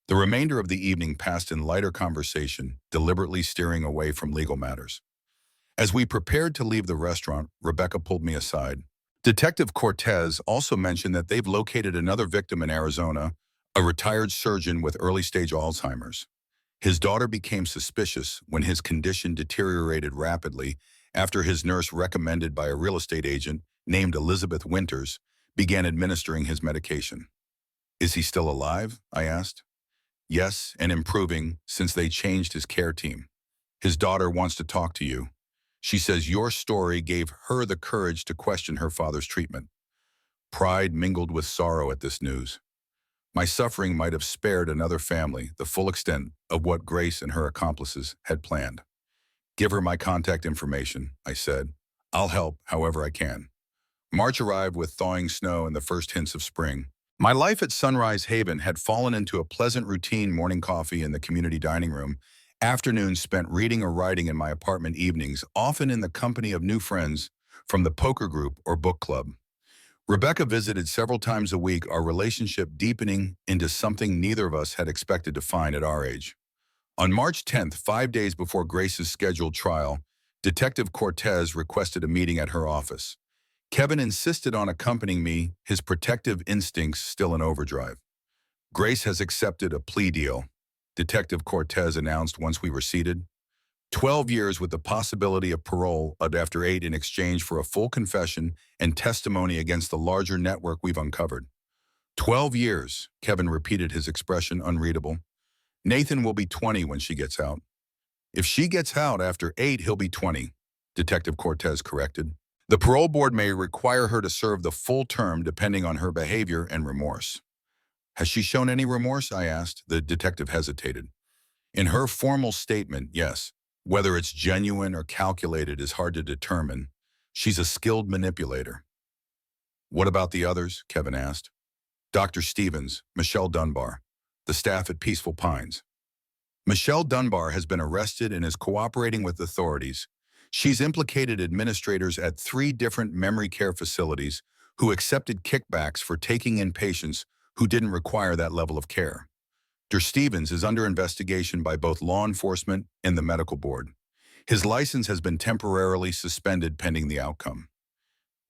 The remainder of the evening passed in lighter conversation, deliberately steering away from legal matters. As we prepared to leave the restaurant, Rebecca pulled me aside. Detective Cortez also mentioned that they've located another victim in Arizona, a retired surgeon with early-stage Alzheimer's. His daughter became suspicious when his condition deteriorated rapidly after his nurse, recommended by a real estate agent named Elizabeth Winters, began administering his medication. Is he still alive? I asked. Yes, and improving since they changed his care team. His daughter wants to talk to you. She says your story gave her the courage to question her father's treatment. Pride mingled with sorrow at this news. My suffering might have spared another family the full extent of what Grace and her accomplices had planned. Give her my contact information, I said. I'll help however I can. March arrived with thawing snow and the first hints of spring. My life at Sunrise Haven had fallen into a pleasant routine: morning coffee in the community dining room, afternoons spent reading or writing in my apartment, evenings often in the company of new friends from the poker group or book club. Rebecca visited several times a week, our relationship deepening into something neither of us had expected to find at our age. On March 10th, 5 days before Grace's scheduled trial, Detective Cortez requested a meeting at her office. Kevin insisted on accompanying me, his protective instincts still in overdrive. Grace has accepted a plea deal, Detective Cortez announced once we were seated. 12 years with the possibility of parole after 8 in exchange for a full confession and testimony against the larger network we've uncovered. 12 years, Kevin repeated, his expression unreadable. Nathan will be 20 when she gets out. If she gets out after 8, he'll be 20, Detective Cortez corrected. The parole board may require her to serve the full term depending on her behavior and remorse. Has she shown any remorse? I asked. The detective hesitated. In her formal statement, yes. Whether it's genuine or calculated is hard to determine. She's a skilled manipulator. What about the others? Kevin asked. Dr. Stevens, Michelle Dunbar, the staff at Peaceful Pines. Michelle Dunbar has been arrested and is cooperating with authorities. She's implicated administrators at 3 different memory care facilities who accepted kickbacks for taking in patients who didn't require that level of care. Dr. Stevens is under investigation by both law enforcement and the medical board. His license has been temporarily suspended pending the outcome.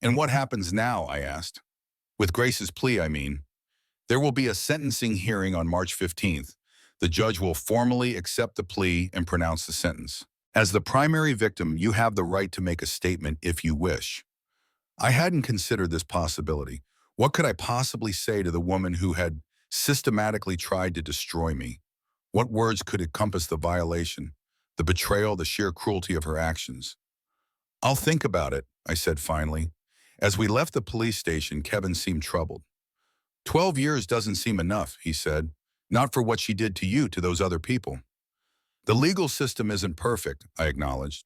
And what happens now? I asked. With Grace's plea, I mean. There will be a sentencing hearing on March 15th. The judge will formally accept the plea and pronounce the sentence. As the primary victim, you have the right to make a statement if you wish. I hadn't considered this possibility. What could I possibly say to the woman who had systematically tried to destroy me? What words could encompass the violation, the betrayal, the sheer cruelty of her actions? I'll think about it, I said finally. As we left the police station, Kevin seemed troubled. 12 years doesn't seem enough, he said. Not for what she did to you, to those other people. The legal system isn't perfect, I acknowledged,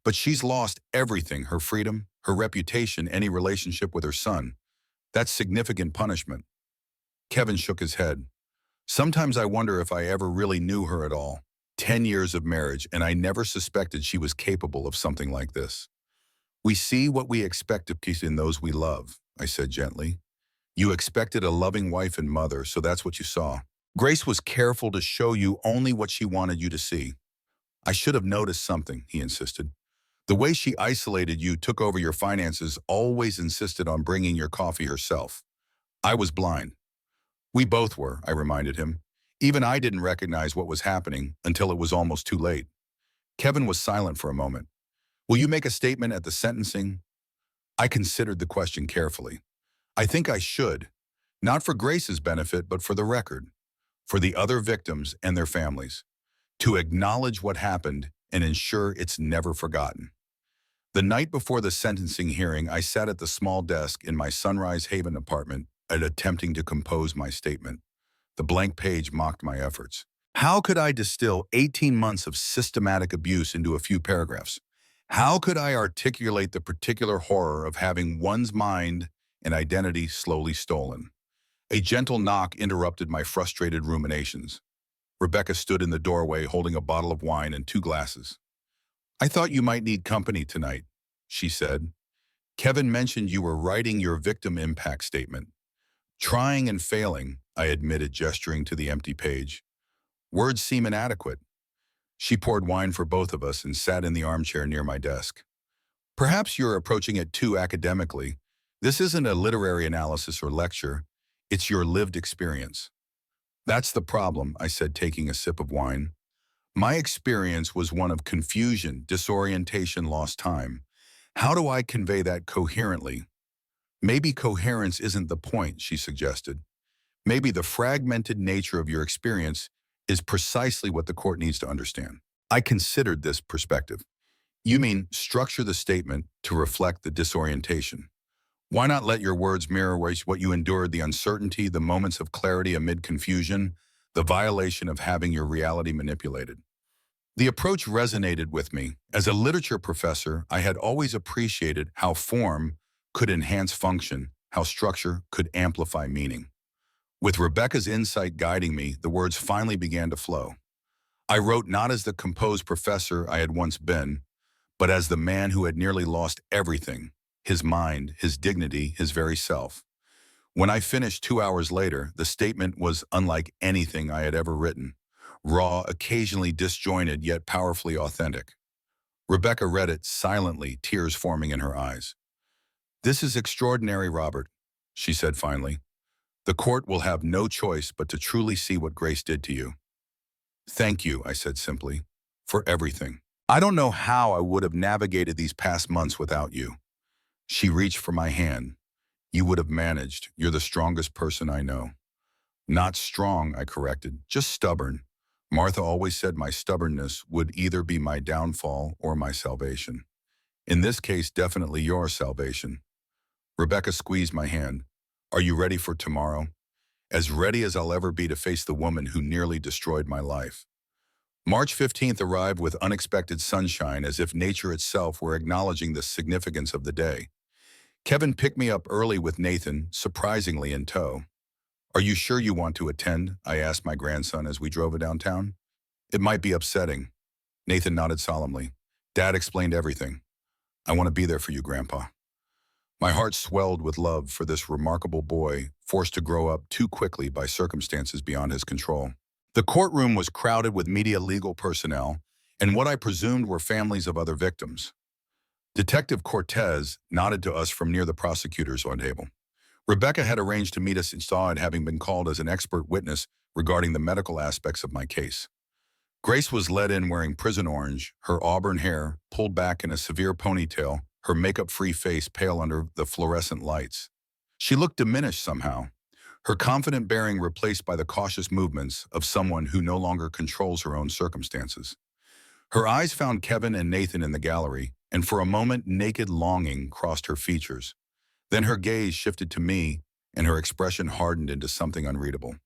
but she's lost everything, her freedom, her reputation, any relationship with her son. That's significant punishment. Kevin shook his head. Sometimes I wonder if I ever really knew her at all. 10 years of marriage, and I never suspected she was capable of something like this. We see what we expect of peace in those we love, I said gently. You expected a loving wife and mother, so that's what you saw. Grace was careful to show you only what she wanted you to see. I should have noticed something, he insisted. The way she isolated you, took over your finances, always insisted on bringing your coffee herself. I was blind. We both were, I reminded him. Even I didn't recognize what was happening until it was almost too late. Kevin was silent for a moment. Will you make a statement at the sentencing? I considered the question carefully. I think I should, not for Grace's benefit, but for the record, for the other victims and their families, to acknowledge what happened and ensure it's never forgotten. The night before the sentencing hearing, I sat at the small desk in my Sunrise Haven apartment attempting to compose my statement. The blank page mocked my efforts. How could I distill 18 months of systematic abuse into a few paragraphs? How could I articulate the particular horror of having one's mind and identity slowly stolen? A gentle knock interrupted my frustrated ruminations. Rebecca stood in the doorway holding a bottle of wine and 2 glasses. I thought you might need company tonight, she said. Kevin mentioned you were writing your victim impact statement. Trying and failing, I admitted, gesturing to the empty page. Words seem inadequate. She poured wine for both of us and sat in the armchair near my desk. Perhaps you're approaching it too academically. This isn't a literary analysis or lecture. It's your lived experience. That's the problem, I said, taking a sip of wine. My experience was one of confusion, disorientation, lost time. How do I convey that coherently? Maybe coherence isn't the point, she suggested. Maybe the fragmented nature of your experience is precisely what the court needs to understand. I considered this perspective. You mean structure the statement to reflect the disorientation. Why not let your words mirror what you endured, the uncertainty, the moments of clarity amid confusion, the violation of having your reality manipulated? The approach resonated with me. As a literature professor, I had always appreciated how form could enhance function, how structure could amplify meaning. With Rebecca's insight guiding me, the words finally began to flow. I wrote not as the composed professor I had once been, but as the man who had nearly lost everything, his mind, his dignity, his very self. When I finished 2 hours later, the statement was unlike anything I had ever written, raw, occasionally disjointed, yet powerfully authentic. Rebecca read it silently, tears forming in her eyes. This is extraordinary, Robert, she said finally. The court will have no choice but to truly see what Grace did to you. Thank you, I said simply, for everything. I don't know how I would have navigated these past months without you. She reached for my hand. You would have managed. You're the strongest person I know. Not strong, I corrected, just stubborn. Martha always said my stubbornness would either be my downfall or my salvation. In this case, definitely your salvation. Rebecca squeezed my hand. Are you ready for tomorrow? as ready as I'll ever be to face the woman who nearly destroyed my life. March 15th arrived with unexpected sunshine, as if nature itself were acknowledging the significance of the day. Kevin picked me up early with Nathan, surprisingly in tow. "Are you sure you want to attend?" I asked my grandson as we drove downtown. "It might be upsetting." Nathan nodded solemnly. "Dad explained everything. I want to be there for you, Grandpa." My heart swelled with love for this remarkable boy, forced to grow up too quickly by circumstances beyond his control. The courtroom was crowded with media legal personnel and what I presumed were families of other victims. Detective Cortez nodded to us from near the prosecutor's table. Rebecca had arranged to meet us inside, having been called as an expert witness regarding the medical aspects of my case. Grace was led in wearing prison orange, her auburn hair pulled back in a severe ponytail, her makeup-free face pale under the fluorescent lights. She looked diminished somehow, her confident bearing replaced by the cautious movements of someone who no longer controls her own circumstances. Her eyes found Kevin and Nathan in the gallery, and for a moment naked longing crossed her features. Then her gaze shifted to me, and her expression hardened into something unreadable.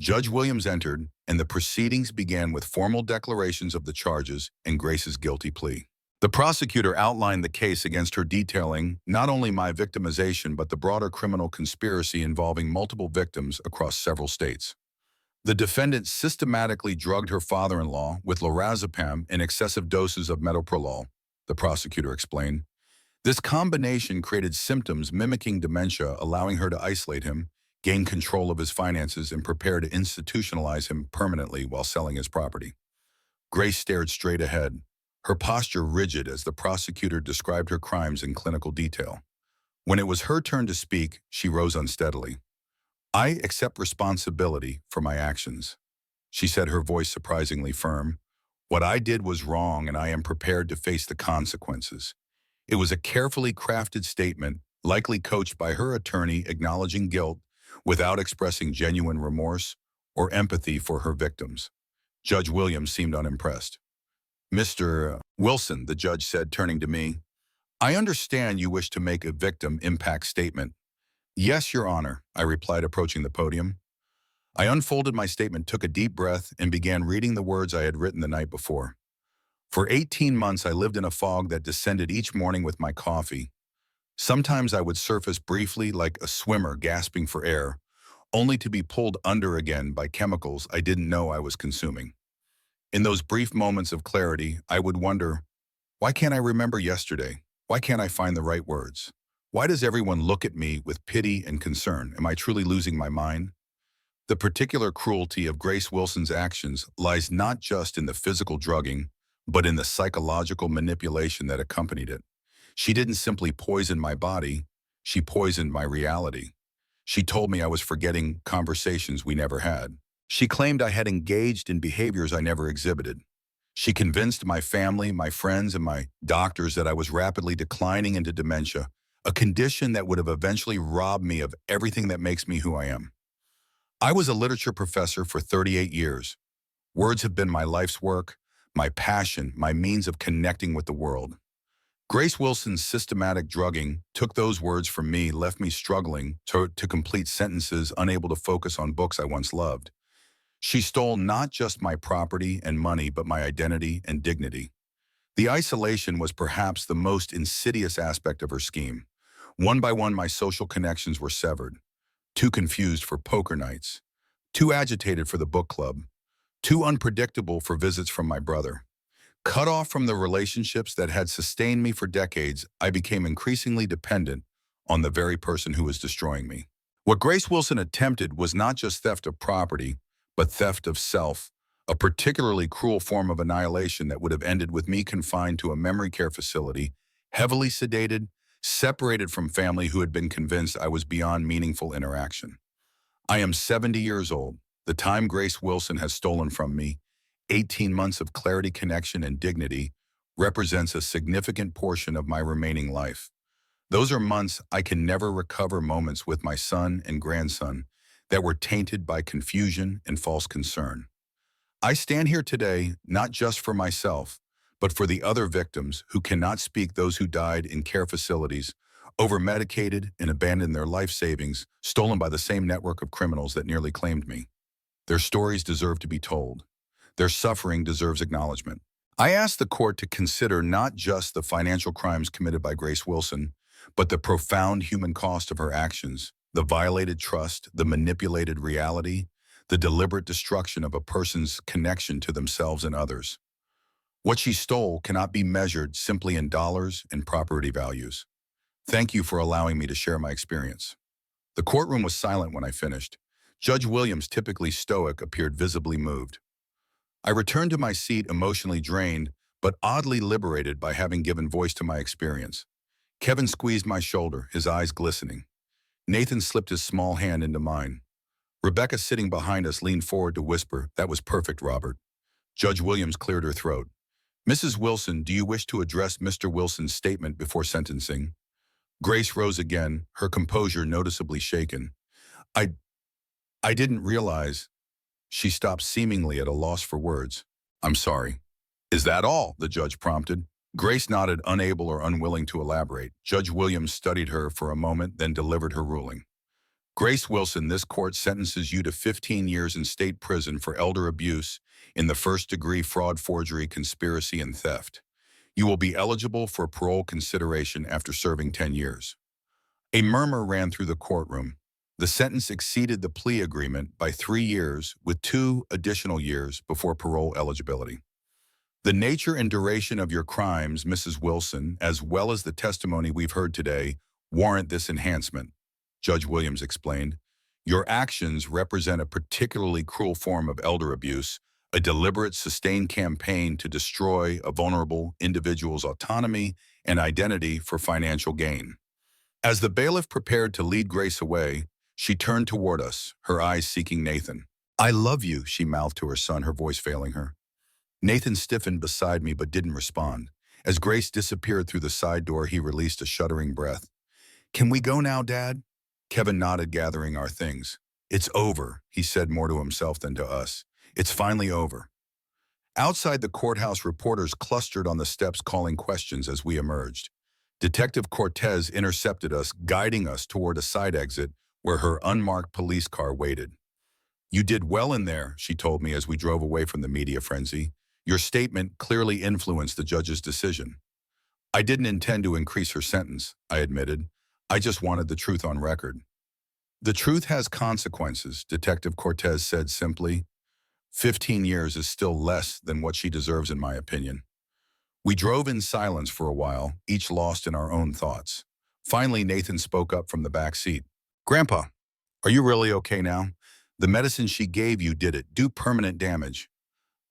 Judge Williams entered, and the proceedings began with formal declarations of the charges and Grace's guilty plea. The prosecutor outlined the case against her, detailing not only my victimization but the broader criminal conspiracy involving multiple victims across several states. The defendant systematically drugged her father-in-law with lorazepam in excessive doses of metoprolol, the prosecutor explained. This combination created symptoms mimicking dementia, allowing her to isolate him, gain control of his finances, and prepare to institutionalize him permanently while selling his property. Grace stared straight ahead, her posture rigid as the prosecutor described her crimes in clinical detail. When it was her turn to speak, she rose unsteadily. "I accept responsibility for my actions," she said, her voice surprisingly firm. "What I did was wrong, and I am prepared to face the consequences." It was a carefully crafted statement, likely coached by her attorney, acknowledging guilt without expressing genuine remorse or empathy for her victims. Judge Williams seemed unimpressed. "Mr. Wilson," the judge said, turning to me, "I understand you wish to make a victim impact statement." "Yes, Your Honor," I replied, approaching the podium. I unfolded my statement, took a deep breath, and began reading the words I had written the night before. "For 18 months, I lived in a fog that descended each morning with my coffee. Sometimes I would surface briefly like a swimmer gasping for air, only to be pulled under again by chemicals I didn't know I was consuming. In those brief moments of clarity, I would wonder, why can't I remember yesterday? Why can't I find the right words? Why does everyone look at me with pity and concern? Am I truly losing my mind?" The particular cruelty of Grace Wilson's actions lies not just in the physical drugging, but in the psychological manipulation that accompanied it. She didn't simply poison my body, she poisoned my reality. She told me I was forgetting conversations we never had. She claimed I had engaged in behaviors I never exhibited. She convinced my family, my friends, and my doctors that I was rapidly declining into dementia, a condition that would have eventually robbed me of everything that makes me who I am. I was a literature professor for 38 years. Words have been my life's work, my passion, my means of connecting with the world. Grace Wilson's systematic drugging took those words from me, left me struggling to complete sentences, unable to focus on books I once loved. She stole not just my property and money, but my identity and dignity. The isolation was perhaps the most insidious aspect of her scheme. One by one, my social connections were severed. Too confused for poker nights, too agitated for the book club, too unpredictable for visits from my brother. Cut off from the relationships that had sustained me for decades, I became increasingly dependent on the very person who was destroying me. What Grace Wilson attempted was not just theft of property, but theft of self, a particularly cruel form of annihilation that would have ended with me confined to a memory care facility, heavily sedated, separated from family who had been convinced I was beyond meaningful interaction. I am 70 years old, the time Grace Wilson has stolen from me. 18 months of clarity, connection, and dignity represents a significant portion of my remaining life. Those are months I can never recover, moments with my son and grandson that were tainted by confusion and false concern. I stand here today not just for myself, but for the other victims who cannot speak, those who died in care facilities over-medicated and abandoned their life savings, stolen by the same network of criminals that nearly claimed me. Their stories deserve to be told. Their suffering deserves acknowledgement. I asked the court to consider not just the financial crimes committed by Grace Wilson, but the profound human cost of her actions, the violated trust, the manipulated reality, the deliberate destruction of a person's connection to themselves and others. What she stole cannot be measured simply in dollars and property values. Thank you for allowing me to share my experience. The courtroom was silent when I finished. Judge Williams, typically stoic, appeared visibly moved. I returned to my seat emotionally drained, but oddly liberated by having given voice to my experience. Kevin squeezed my shoulder, his eyes glistening. Nathan slipped his small hand into mine. Rebecca, sitting behind us, leaned forward to whisper, "That was perfect, Robert." Judge Williams cleared her throat. "Mrs. Wilson, do you wish to address Mr. Wilson's statement before sentencing?" Grace rose again, her composure noticeably shaken. I, I didn't realize." She stopped, seemingly at a loss for words. "I'm sorry." "Is that all?" the judge prompted. Grace nodded, unable or unwilling to elaborate. Judge Williams studied her for a moment, then delivered her ruling. "Grace Wilson, this court sentences you to 15 years in state prison for elder abuse in the first-degree fraud, forgery, conspiracy, and theft. You will be eligible for parole consideration after serving 10 years. A murmur ran through the courtroom. The sentence exceeded the plea agreement by 3 years, with 2 additional years before parole eligibility. "The nature and duration of your crimes, Mrs. Wilson, as well as the testimony we've heard today, warrant this enhancement," Judge Williams explained. "Your actions represent a particularly cruel form of elder abuse, a deliberate, sustained campaign to destroy a vulnerable individual's autonomy and identity for financial gain." As the bailiff prepared to lead Grace away, she turned toward us, her eyes seeking Nathan. "I love you," she mouthed to her son, her voice failing her. Nathan stiffened beside me but didn't respond. As Grace disappeared through the side door, he released a shuddering breath. "Can we go now, Dad?" Kevin nodded, gathering our things. "It's over," he said, more to himself than to us. "It's finally over." Outside the courthouse, reporters clustered on the steps calling questions as we emerged. Detective Cortez intercepted us, guiding us toward a side exit where her unmarked police car waited. "You did well in there," she told me as we drove away from the media frenzy. "Your statement clearly influenced the judge's decision." "I didn't intend to increase her sentence," I admitted. "I just wanted the truth on record." "The truth has consequences," Detective Cortez said simply. 15 years is still less than what she deserves, in my opinion. We drove in silence for a while, each lost in our own thoughts. Finally, Nathan spoke up from the back seat. "Grandpa, are you really okay now? The medicine she gave you do permanent damage."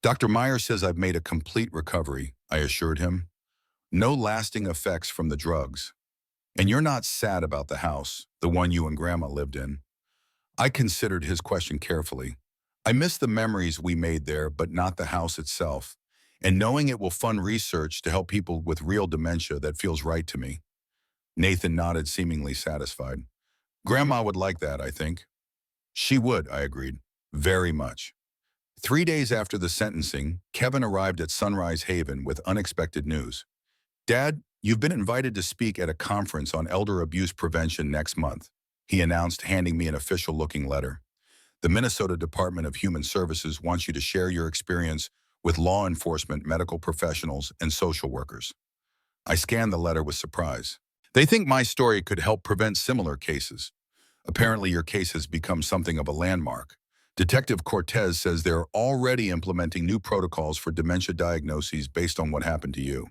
"Dr. Meyer says I've made a complete recovery," I assured him. "No lasting effects from the drugs. And you're not sad about the house, the one you and Grandma lived in?" I considered his question carefully. "I miss the memories we made there, but not the house itself. And knowing it will fund research to help people with real dementia, that feels right to me." Nathan nodded, seemingly satisfied. "Grandma would like that, I think." "She would," I agreed. "Very much." 3 days after the sentencing, Kevin arrived at Sunrise Haven with unexpected news. "Dad, you've been invited to speak at a conference on elder abuse prevention next month," he announced, handing me an official-looking letter. "The Minnesota Department of Human Services wants you to share your experience with law enforcement, medical professionals, and social workers." I scanned the letter with surprise. "They think my story could help prevent similar cases. Apparently your case has become something of a landmark. Detective Cortez says they're already implementing new protocols for dementia diagnoses based on what happened to you."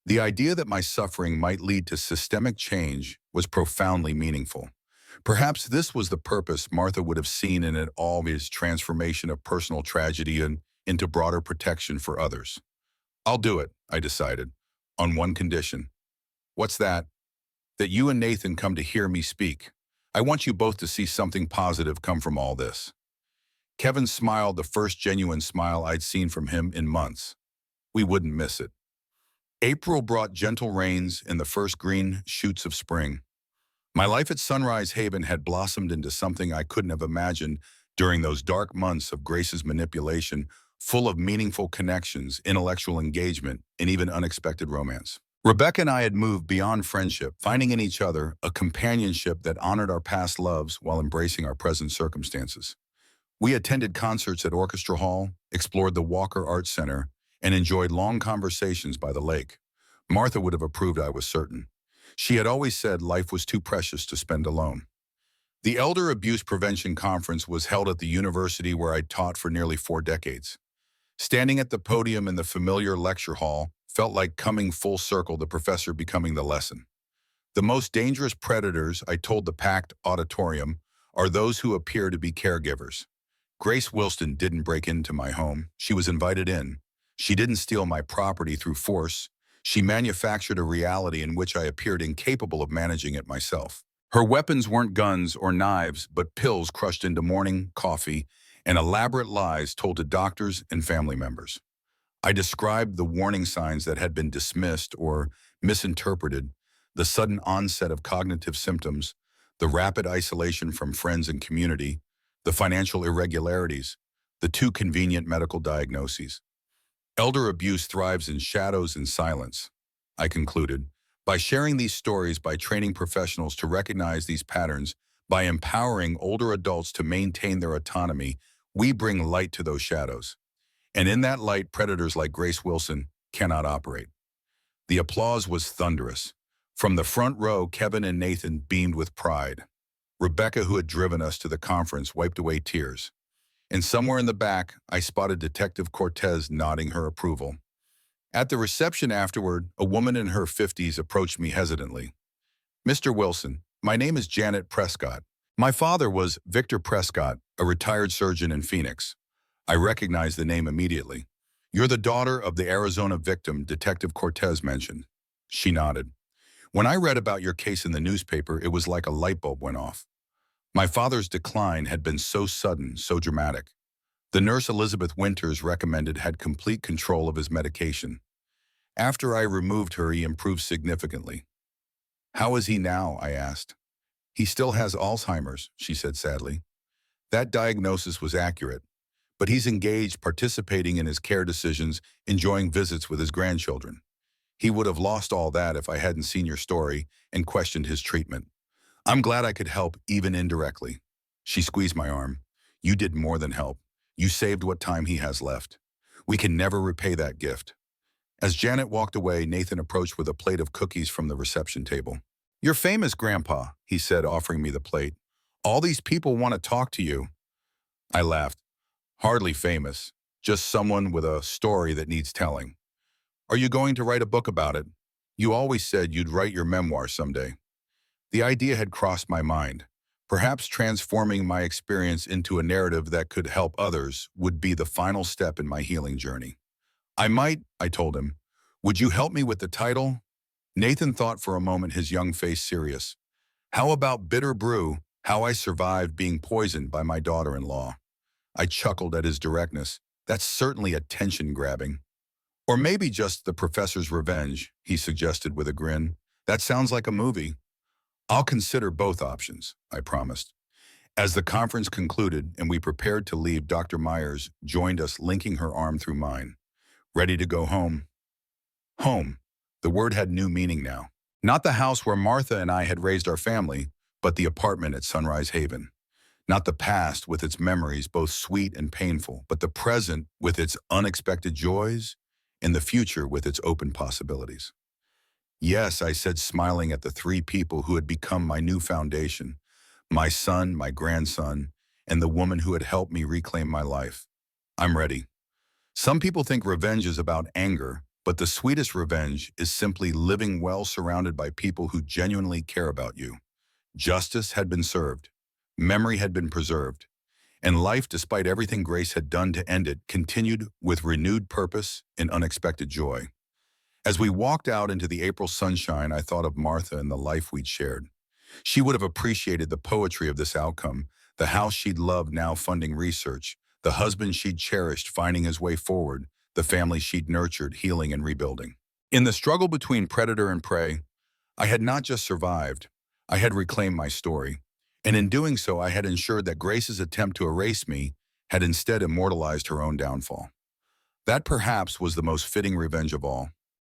The idea that my suffering might lead to systemic change was profoundly meaningful. Perhaps this was the purpose Martha would have seen in it all, his transformation of personal tragedy into broader protection for others. "I'll do it," I decided, on one condition. "What's that?" "That you and Nathan come to hear me speak. I want you both to see something positive come from all this." Kevin smiled, the first genuine smile I'd seen from him in months. We wouldn't miss it. April brought gentle rains and the first green shoots of spring. My life at Sunrise Haven had blossomed into something I couldn't have imagined during those dark months of Grace's manipulation, full of meaningful connections, intellectual engagement, and even unexpected romance. Rebecca and I had moved beyond friendship, finding in each other a companionship that honored our past loves while embracing our present circumstances. We attended concerts at Orchestra Hall, explored the Walker Arts Center, and enjoyed long conversations by the lake. Martha would have approved, I was certain. She had always said life was too precious to spend alone. The Elder Abuse Prevention Conference was held at the university where I'd taught for nearly 4 decades. Standing at the podium in the familiar lecture hall felt like coming full circle, the professor becoming the lesson. The most dangerous predators, I told the packed auditorium, are those who appear to be caregivers. Grace Wilston didn't break into my home. She was invited in. She didn't steal my property through force. She manufactured a reality in which I appeared incapable of managing it myself. Her weapons weren't guns or knives, but pills crushed into morning coffee and elaborate lies told to doctors and family members. I described the warning signs that had been dismissed or misinterpreted, the sudden onset of cognitive symptoms, the rapid isolation from friends and community, the financial irregularities, the too convenient medical diagnoses. Elder abuse thrives in shadows and silence, I concluded. By sharing these stories, by training professionals to recognize these patterns, by empowering older adults to maintain their autonomy, we bring light to those shadows. And in that light, predators like Grace Wilson cannot operate. The applause was thunderous. From the front row, Kevin and Nathan beamed with pride. Rebecca, who had driven us to the conference, wiped away tears. And somewhere in the back, I spotted Detective Cortez nodding her approval. At the reception afterward, a woman in her 50s approached me hesitantly. "Mr. Wilson, my name is Janet Prescott. My father was Victor Prescott, a retired surgeon in Phoenix." I recognized the name immediately. "You're the daughter of the Arizona victim Detective Cortez mentioned." She nodded. "When I read about your case in the newspaper, it was like a light bulb went off. My father's decline had been so sudden, so dramatic. The nurse Elizabeth Winters recommended had complete control of his medication. After I removed her, he improved significantly." "How is he now?" I asked. "He still has Alzheimer's," she said sadly. That diagnosis was accurate, but he's engaged, participating in his care decisions, enjoying visits with his grandchildren. He would have lost all that if I hadn't seen your story and questioned his treatment. I'm glad I could help, even indirectly." She squeezed my arm. "You did more than help. You saved what time he has left. We can never repay that gift." As Janet walked away, Nathan approached with a plate of cookies from the reception table. "You're famous, Grandpa," he said, offering me the plate. "All these people want to talk to you." I laughed. "Hardly famous, just someone with a story that needs telling." "Are you going to write a book about it? You always said you'd write your memoir someday." The idea had crossed my mind. Perhaps transforming my experience into a narrative that could help others would be the final step in my healing journey. "I might," I told him. "Would you help me with the title?" Nathan thought for a moment, his young face serious. "How about Bitter Brew, How I Survived Being Poisoned by My Daughter-in-Law?" I chuckled at his directness. "That's certainly attention-grabbing." "Or maybe just The Professor's Revenge," he suggested with a grin. "That sounds like a movie." "I'll consider both options," I promised. As the conference concluded and we prepared to leave, Dr. Myers joined us, linking her arm through mine. "Ready to go home?" Home. The word had new meaning now. Not the house where Martha and I had raised our family, but the apartment at Sunrise Haven. Not the past with its memories, both sweet and painful, but the present with its unexpected joys and the future with its open possibilities. "Yes," I said, smiling at the 3 people who had become my new foundation, my son, my grandson, and the woman who had helped me reclaim my life. "I'm ready." Some people think revenge is about anger, but the sweetest revenge is simply living well surrounded by people who genuinely care about you. Justice had been served. Memory had been preserved. And life, despite everything Grace had done to end it, continued with renewed purpose and unexpected joy. As we walked out into the April sunshine, I thought of Martha and the life we'd shared. She would have appreciated the poetry of this outcome, the house she'd loved now funding research, the husband she'd cherished finding his way forward, the family she'd nurtured healing and rebuilding. In the struggle between predator and prey, I had not just survived, I had reclaimed my story. And in doing so, I had ensured that Grace's attempt to erase me had instead immortalized her own downfall. That perhaps was the most fitting revenge of all.